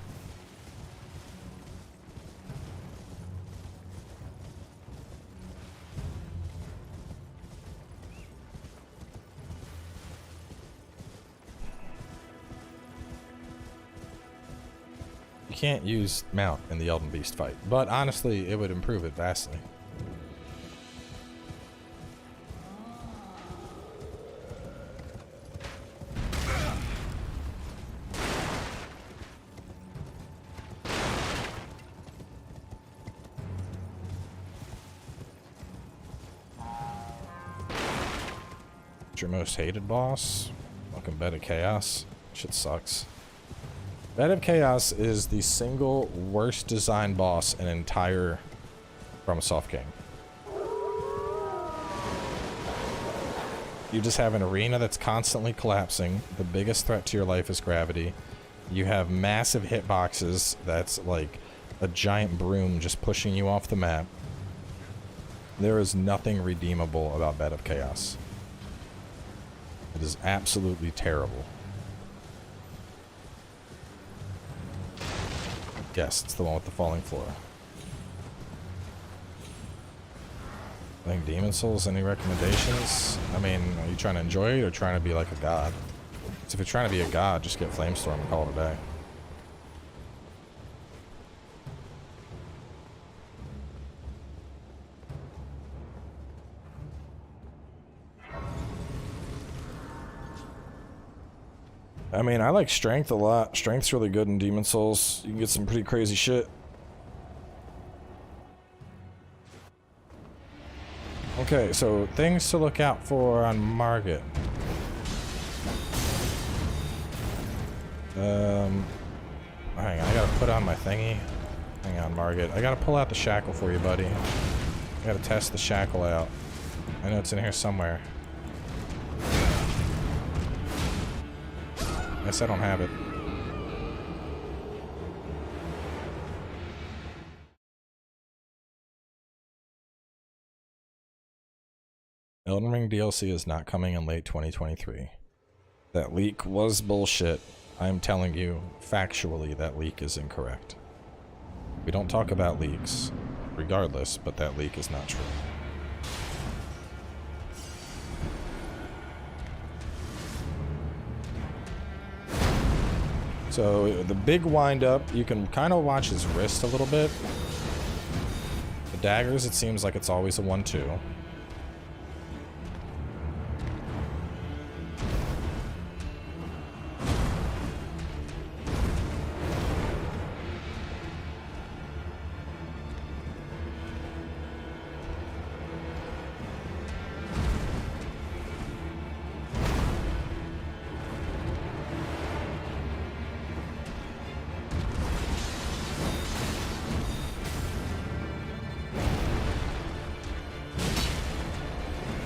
You can't use mount in the Elden Beast fight, but honestly, it would improve it vastly. It's your most hated boss? Fucking Bed of Chaos. Shit sucks. Bed of Chaos is the single worst designed boss in an entire FromSoft game. You just have an arena that's constantly collapsing. The biggest threat to your life is gravity. You have massive hitboxes that's like a giant broom just pushing you off the map. There is nothing redeemable about Bed of Chaos. It is absolutely terrible. Yes, it's the one with the falling floor. I think Demon Souls, any recommendations? I mean, are you trying to enjoy it or trying to be like a god? So if you're trying to be a god, just get Flamestorm and call it a day. I mean, I like Strength a lot. Strength's really good in Demon Souls. You can get some pretty crazy shit. Okay, so things to look out for on Margit. Hang on, I gotta put on my thingy. Hang on, Margit. I gotta pull out the shackle for you, buddy. I gotta test the shackle out. I know it's in here somewhere. Guess I don't have it. Elden Ring DLC is not coming in late 2023. That leak was bullshit. I'm telling you, factually, that leak is incorrect. We don't talk about leaks, regardless, but that leak is not true. So, the big wind-up, you can kind of watch his wrist a little bit. The daggers, it seems like it's always a 1-2.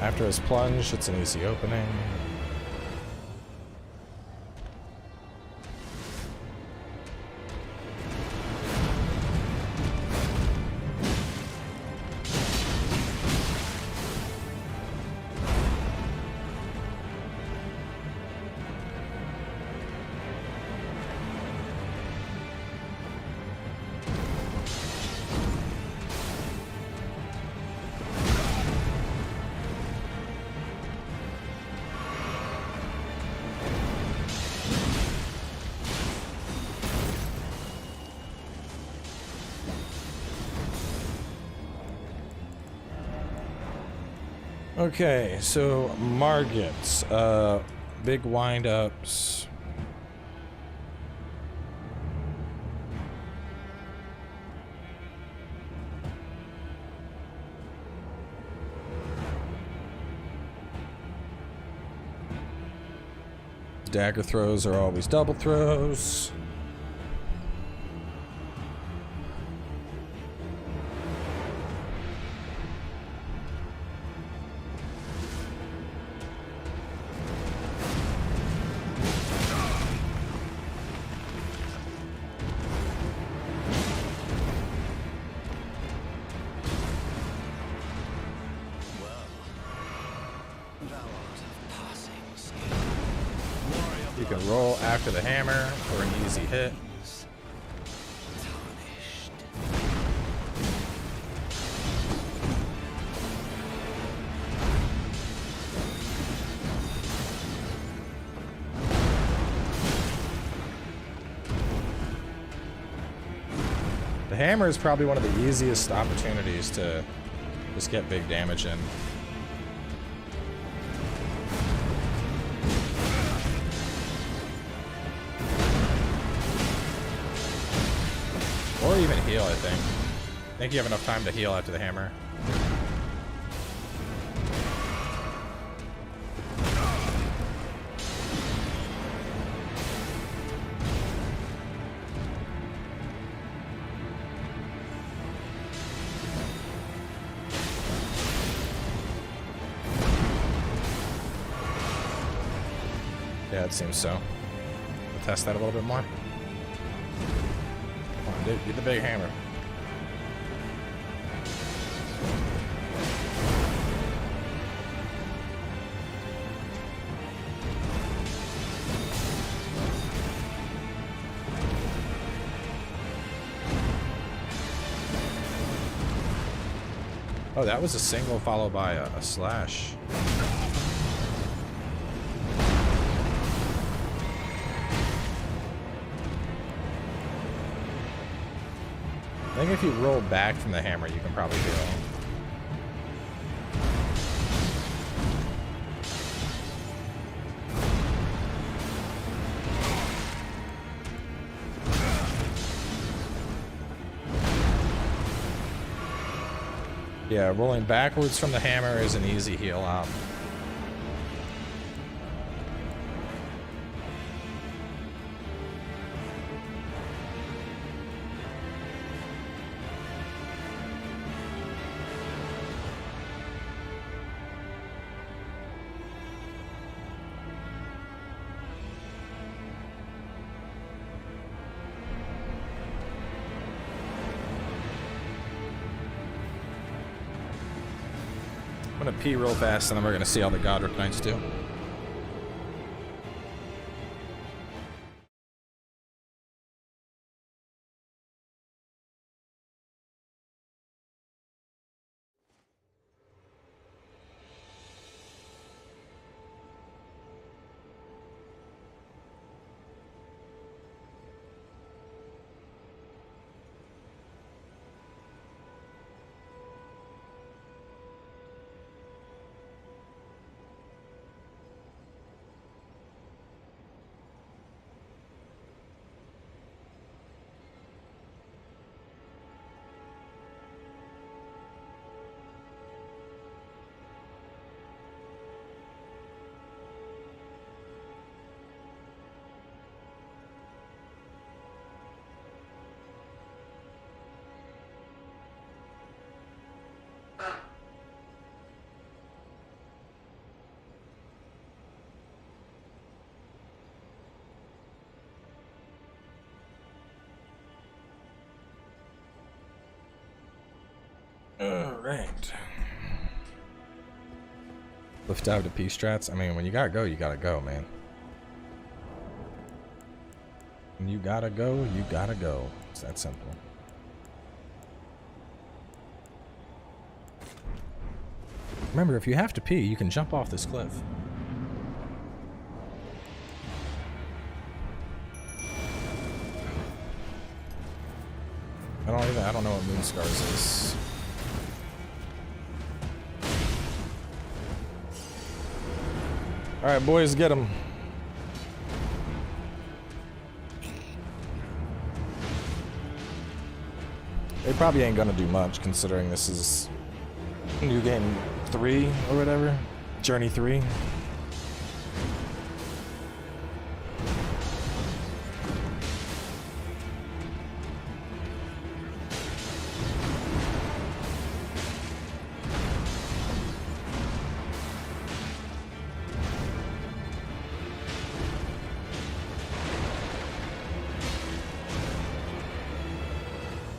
After his plunge, it's an easy opening. Okay, so Margits, big wind-ups. Dagger throws are always double throws. You can roll after the hammer for an easy hit. The hammer is probably one of the easiest opportunities to just get big damage in. Or even heal, I think. I think you have enough time to heal after the hammer. Yeah, it seems so. We'll test that a little bit more. Come on, dude, get the big hammer. Oh, that was a single followed by a slash. I think if you roll back from the hammer, you can probably do it. Yeah, rolling backwards from the hammer is an easy heal out. I'm gonna pee real fast and then we're gonna see how the Godric Knights do. Alright. Lift out to P strats. I mean, when you gotta go, man. When you gotta go, you gotta go. It's that simple. Remember, if you have to pee, you can jump off this cliff. I don't know what Moonscars is. Alright, boys, get him. They probably ain't gonna do much, considering this is new game 3 or whatever. Journey 3.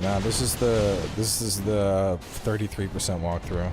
Nah, this is the 33% walkthrough.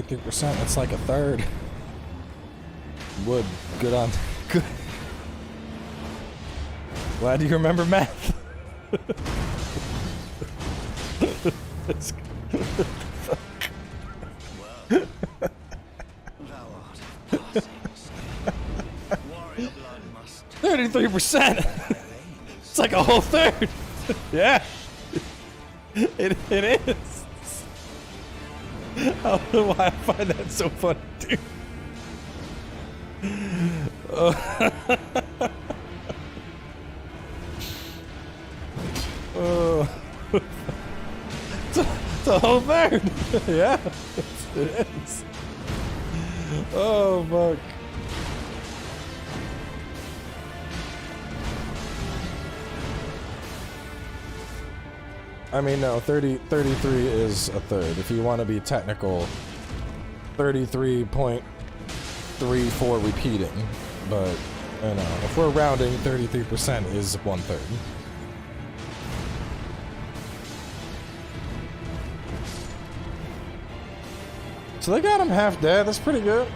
%, that's like a third. Wood, good on. Good. Glad you remember math. Well, thou art passing warrior blood must 33%. It's like a whole third. Yeah. It is. I don't know why I find that so funny, dude. Oh. It's a whole bird. Yeah, it is. Oh fuck. I mean, no, 33 is a third. If you want to be technical, 33.34 repeating. But, you know, if we're rounding, 33% is 1/3. So they got him half dead. That's pretty good.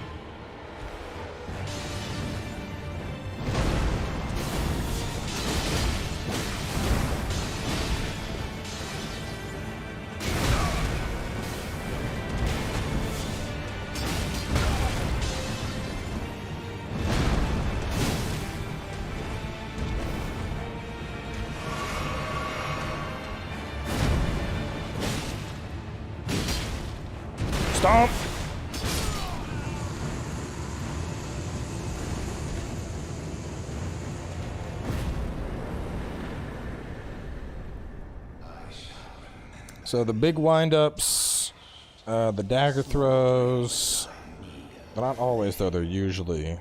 Stomp! So the big wind-ups, the dagger throws, but not always though, they're usually.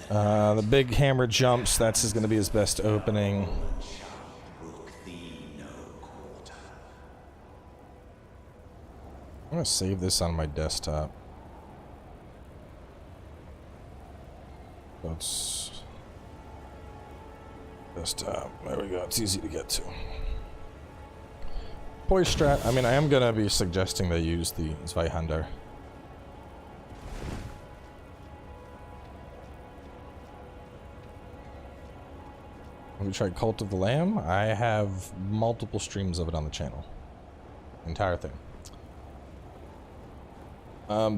The big hammer jumps, that's going to be his best opening. I'm going to save this on my desktop. Let's... desktop. There we go. It's easy to get to. Poise strat. I mean, I am gonna be suggesting they use the Zweihander. Have you tried Cult of the Lamb? I have multiple streams of it on the channel. Entire thing.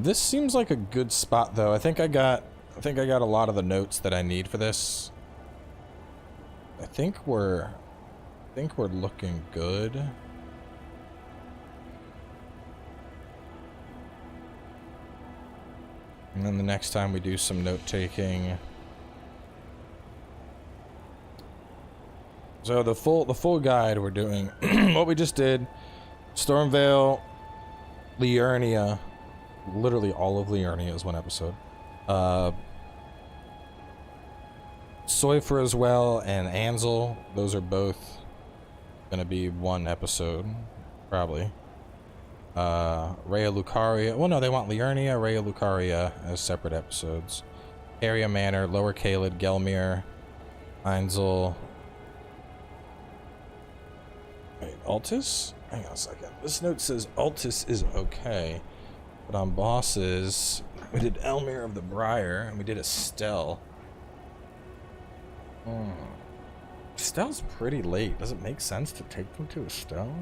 This seems like a good spot, though. I think I got a lot of the notes that I need for this. I think we're looking good. And then the next time we do some note taking. So the full guide we're doing what we just did. Stormvale, Liurnia, literally all of Liurnia is one episode. Soifer as well, and Ansel, those are both gonna be one episode, probably. Rhea Lucaria, well no, they want Liurnia, Rhea Lucaria as separate episodes. Area Manor, Lower Caelid, Gelmir, Ansel. Wait, Altus? Hang on a second. This note says Altus is okay, but on bosses, we did Elmir of the Briar, and we did Estelle. Estelle's pretty late. Does it make sense to take them to Estelle?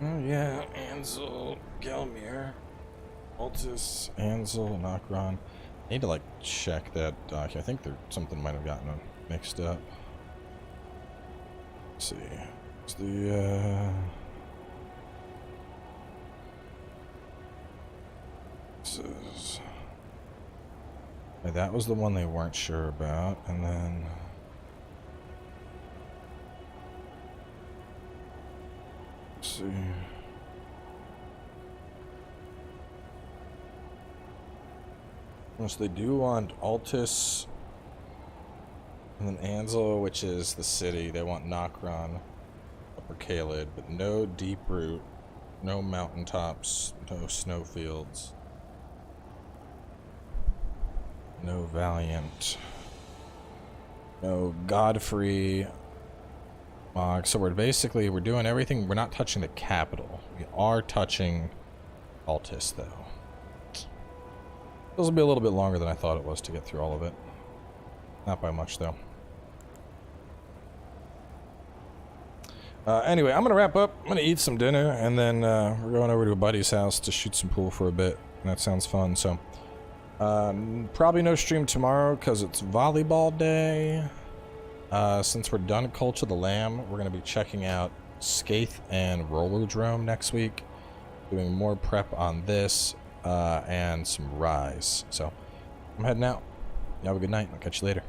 Oh yeah, Ansel, Gelmir, Altus, Ansel, Nokron. I need to like check that doc. I think something might have gotten mixed up. Let's see. It's the this is that was the one they weren't sure about, and then let's see. So they do want Altus and then Ansel, which is the city. They want Nokron, Upper Caelid, but no Deep Root, no mountaintops, no snowfields, no Valiant, no Godfrey. So we're doing everything. We're not touching the capital. We are touching Altus, though. This will be a little bit longer than I thought it was to get through all of it. Not by much, though. Anyway, I'm gonna wrap up. I'm gonna eat some dinner, and then we're going over to a buddy's house to shoot some pool for a bit. And that sounds fun. So probably no stream tomorrow because it's volleyball day. Since we're done Cult of the Lamb, we're gonna be checking out Skaith and Roller Drome next week, doing more prep on this and some Rise. So I'm heading out. You have a good night. I'll catch you later.